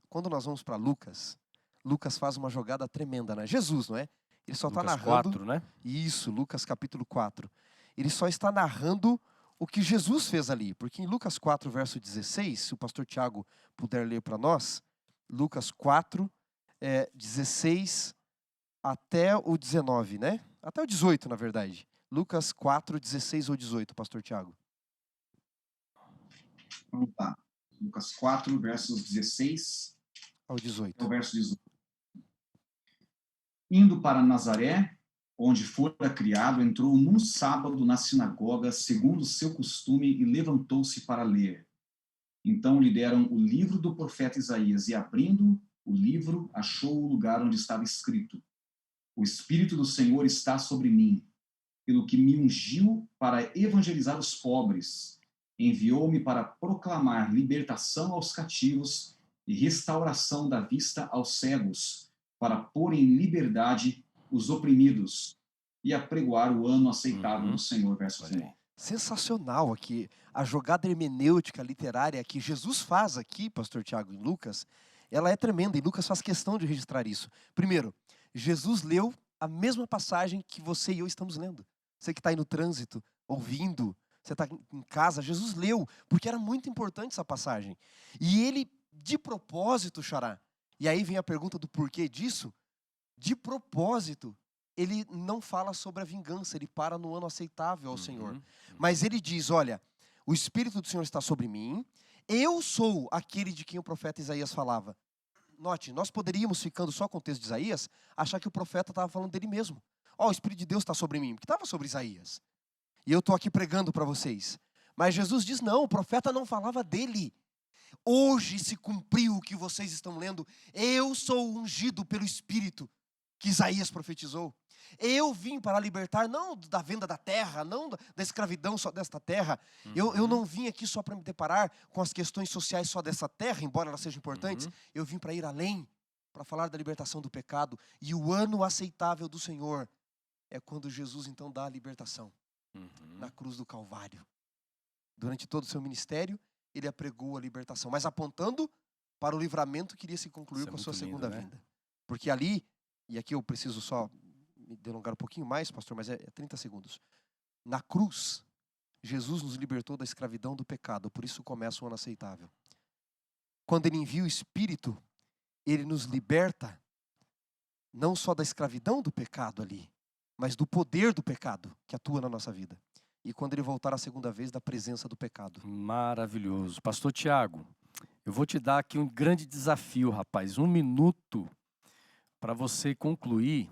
quando nós vamos para Lucas, Lucas faz uma jogada tremenda, né? Jesus, não é? Ele só está Lucas narrando... 4, né? Isso, Lucas capítulo 4. Ele só está narrando o que Jesus fez ali. Porque em Lucas 4, verso 16, se o pastor Tiago puder ler para nós, Lucas 4, 16 até o 19, né? Até o 18, na verdade. Lucas 4, 16 ou 18, pastor Tiago. Vamos lá. Lucas 4, versos 16 Ao 18. ao verso 18. Indo para Nazaré, onde fora criado, entrou num sábado na sinagoga, segundo o seu costume, e levantou-se para ler. Então lhe deram o livro do profeta Isaías, e abrindo o livro, achou o lugar onde estava escrito: O Espírito do Senhor está sobre mim, pelo que me ungiu para evangelizar os pobres. Enviou-me para proclamar libertação aos cativos e restauração da vista aos cegos, para pôr em liberdade os oprimidos e apregoar o ano aceitável do Senhor. Verso 19. Sensacional aqui. A jogada hermenêutica literária que Jesus faz aqui, pastor Tiago, em Lucas, ela é tremenda, e Lucas faz questão de registrar isso. Primeiro, Jesus leu a mesma passagem que você e eu estamos lendo. Você que está aí no trânsito, ouvindo, você está em casa, Jesus leu, porque era muito importante essa passagem. E ele, de propósito, Xará, e aí vem a pergunta do porquê disso, de propósito, ele não fala sobre a vingança, ele para no ano aceitável ao Senhor. Mas ele diz, olha, o Espírito do Senhor está sobre mim, eu sou aquele de quem o profeta Isaías falava. Note, nós poderíamos, ficando só com o texto de Isaías, achar que o profeta estava falando dele mesmo. Ó, o Espírito de Deus está sobre mim, porque estava sobre Isaías. E eu estou aqui pregando para vocês. Mas Jesus diz, não, o profeta não falava dele. Hoje se cumpriu o que vocês estão lendo. Eu sou ungido pelo Espírito que Isaías profetizou. Eu vim para libertar, não da venda da terra, não da escravidão só desta terra. Eu não vim aqui só para me deparar com as questões sociais só dessa terra, embora elas sejam importantes. Eu vim para ir além, para falar da libertação do pecado. E o ano aceitável do Senhor é quando Jesus então dá a libertação na cruz do Calvário. Durante todo o seu ministério, ele apregou a libertação, mas apontando para o livramento que iria se concluir com a sua segunda vinda. Porque ali, e aqui eu preciso só me delongar um pouquinho mais, pastor, mas é 30 segundos. Na cruz, Jesus nos libertou da escravidão do pecado, por isso começa o ano aceitável. Quando ele envia o Espírito, ele nos liberta não só da escravidão do pecado ali, mas do poder do pecado que atua na nossa vida. E quando ele voltar a segunda vez, da presença do pecado. Maravilhoso. Pastor Tiago, eu vou te dar aqui um grande desafio, rapaz. 1 minuto para você concluir,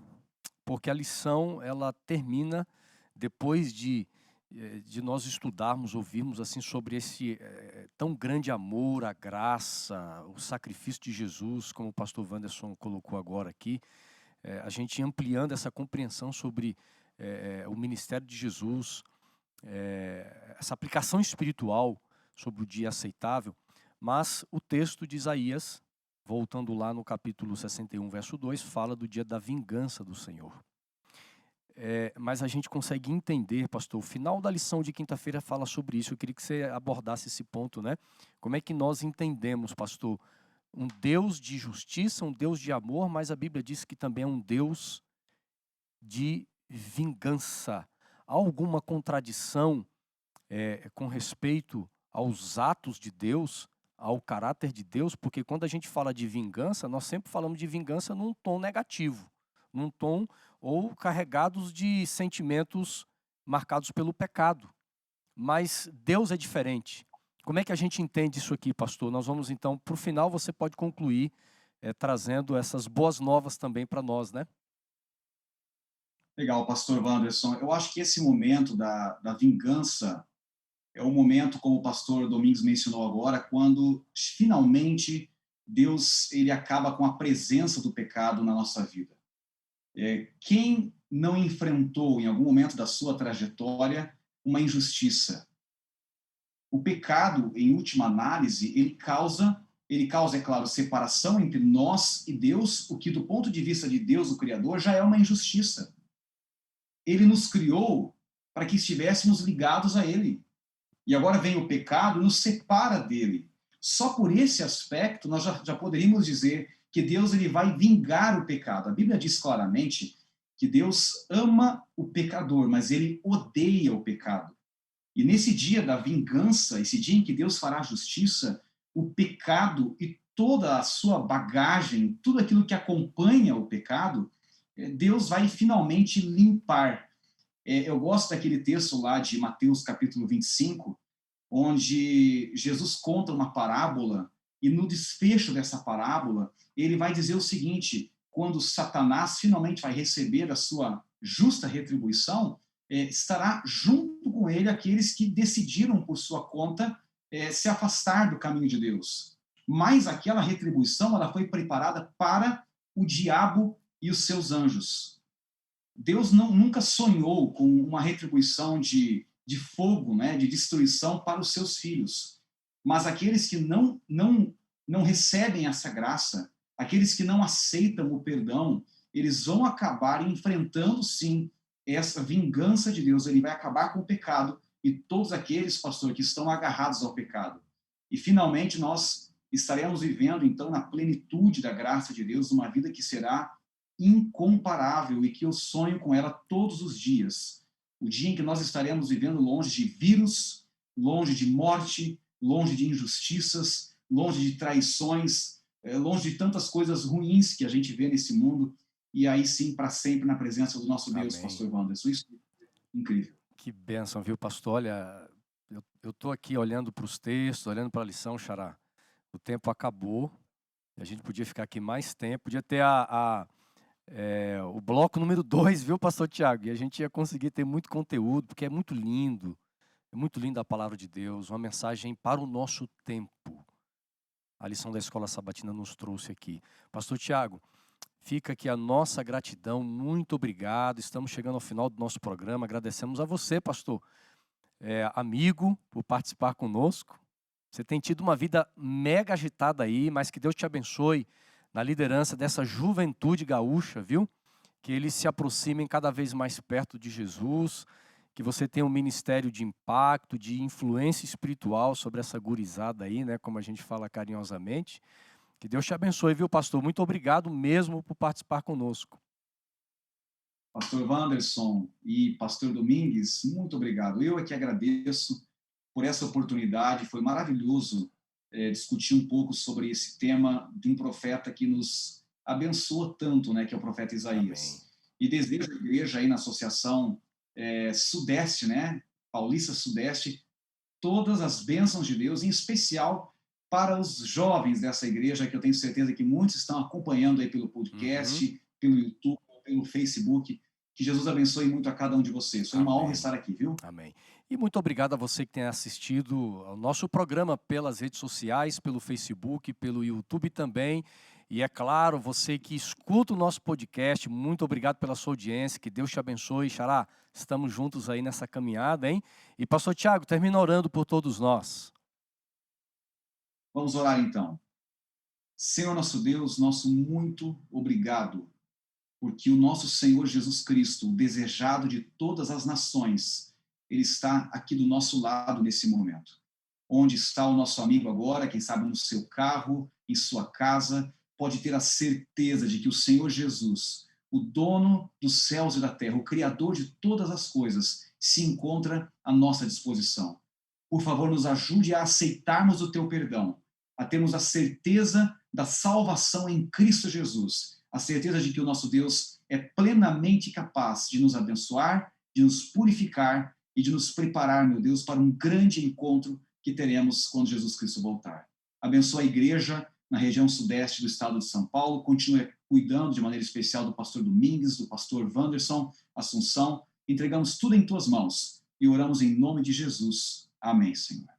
porque a lição ela termina depois de nós estudarmos, ouvirmos assim sobre esse tão grande amor, a graça, o sacrifício de Jesus, como o pastor Wanderson colocou agora aqui, a gente ampliando essa compreensão sobre o ministério de Jesus, essa aplicação espiritual sobre o dia aceitável, mas o texto de Isaías, voltando lá no capítulo 61, verso 2, fala do dia da vingança do Senhor. Mas a gente consegue entender, pastor, o final da lição de quinta-feira fala sobre isso. Eu queria que você abordasse esse ponto, né? Como é que nós entendemos, pastor, um Deus de justiça, um Deus de amor, mas a Bíblia diz que também é um Deus de vingança. Há alguma contradição com respeito aos atos de Deus, ao caráter de Deus? Porque quando a gente fala de vingança, nós sempre falamos de vingança num tom negativo, num tom ou carregados de sentimentos marcados pelo pecado. Mas Deus é diferente. Como é que a gente entende isso aqui, pastor? Nós vamos então, para o final, você pode concluir trazendo essas boas novas também para nós, né? Legal, pastor Wanderson. Eu acho que esse momento da vingança é um momento, como o pastor Domingos mencionou agora, quando finalmente Deus ele acaba com a presença do pecado na nossa vida. Quem não enfrentou em algum momento da sua trajetória uma injustiça? O pecado, em última análise, ele causa, é claro, separação entre nós e Deus, o que do ponto de vista de Deus, o Criador, já é uma injustiça. Ele nos criou para que estivéssemos ligados a Ele. E agora vem o pecado e nos separa dele. Só por esse aspecto nós já poderíamos dizer que Deus ele vai vingar o pecado. A Bíblia diz claramente que Deus ama o pecador, mas ele odeia o pecado. E nesse dia da vingança, esse dia em que Deus fará justiça, o pecado e toda a sua bagagem, tudo aquilo que acompanha o pecado, Deus vai finalmente limpar. Eu gosto daquele texto lá de Mateus capítulo 25, onde Jesus conta uma parábola e no desfecho dessa parábola, ele vai dizer o seguinte: quando Satanás finalmente vai receber a sua justa retribuição, estará junto com ele aqueles que decidiram por sua conta se afastar do caminho de Deus. Mas aquela retribuição ela foi preparada para o diabo e os seus anjos. Deus nunca sonhou com uma retribuição de fogo, né, de destruição para os seus filhos. Mas aqueles que não recebem essa graça, aqueles que não aceitam o perdão, eles vão acabar enfrentando, sim, essa vingança de Deus. Ele vai acabar com o pecado e todos aqueles, pastor, que estão agarrados ao pecado. E, finalmente, nós estaremos vivendo, então, na plenitude da graça de Deus, uma vida que será incomparável e que eu sonho com ela todos os dias. O dia em que nós estaremos vivendo longe de vírus, longe de morte, longe de injustiças, longe de traições, longe de tantas coisas ruins que a gente vê nesse mundo, e aí sim, para sempre, na presença do nosso Deus, Amém. pastor Wanderson. Isso é incrível. Que bênção, viu, pastor? Olha, eu estou aqui olhando para os textos, olhando para a lição, Xará. O tempo acabou, a gente podia ficar aqui mais tempo, podia ter o bloco número 2, viu, pastor Tiago? E a gente ia conseguir ter muito conteúdo, porque é muito lindo a palavra de Deus, uma mensagem para o nosso tempo. A lição da Escola Sabatina nos trouxe aqui. Pastor Tiago, fica aqui a nossa gratidão, muito obrigado. Estamos chegando ao final do nosso programa. Agradecemos a você, pastor, amigo, por participar conosco. Você tem tido uma vida mega agitada aí, mas que Deus te abençoe na liderança dessa juventude gaúcha, viu? Que eles se aproximem cada vez mais perto de Jesus, que você tenha um ministério de impacto, de influência espiritual sobre essa gurizada aí, né? Como a gente fala carinhosamente. Que Deus te abençoe, viu, pastor? Muito obrigado mesmo por participar conosco. Pastor Wanderson e pastor Domingues, muito obrigado. Eu é que agradeço por essa oportunidade. Foi maravilhoso discutir um pouco sobre esse tema de um profeta que nos abençoa tanto, né, que é o profeta Isaías. Amém. E desejo a igreja aí na Associação Sudeste, né, Paulista Sudeste, todas as bênçãos de Deus, em especial para os jovens dessa igreja, que eu tenho certeza que muitos estão acompanhando aí pelo podcast, pelo YouTube, pelo Facebook. Que Jesus abençoe muito a cada um de vocês. Foi uma honra estar aqui, viu? Amém. E muito obrigado a você que tem assistido ao nosso programa pelas redes sociais, pelo Facebook, pelo YouTube também. E é claro, você que escuta o nosso podcast, muito obrigado pela sua audiência, que Deus te abençoe. Xará, estamos juntos aí nessa caminhada, hein? E pastor Tiago, termina orando por todos nós. Vamos orar então. Senhor nosso Deus, nosso muito obrigado, porque o nosso Senhor Jesus Cristo, o desejado de todas as nações, ele está aqui do nosso lado nesse momento. onde está o nosso amigo agora, quem sabe no seu carro, em sua casa, pode ter a certeza de que o Senhor Jesus, o dono dos céus e da terra, o Criador de todas as coisas, se encontra à nossa disposição. Por favor, nos ajude a aceitarmos o teu perdão, a termos a certeza da salvação em Cristo Jesus, a certeza de que o nosso Deus é plenamente capaz de nos abençoar, de nos purificar e de nos preparar, meu Deus, para um grande encontro que teremos quando Jesus Cristo voltar. Abençoa a igreja na região sudeste do estado de São Paulo, continue cuidando de maneira especial do pastor Domingues, do pastor Wanderson, Assunção. Entregamos tudo em tuas mãos e oramos em nome de Jesus. Amém, Senhor.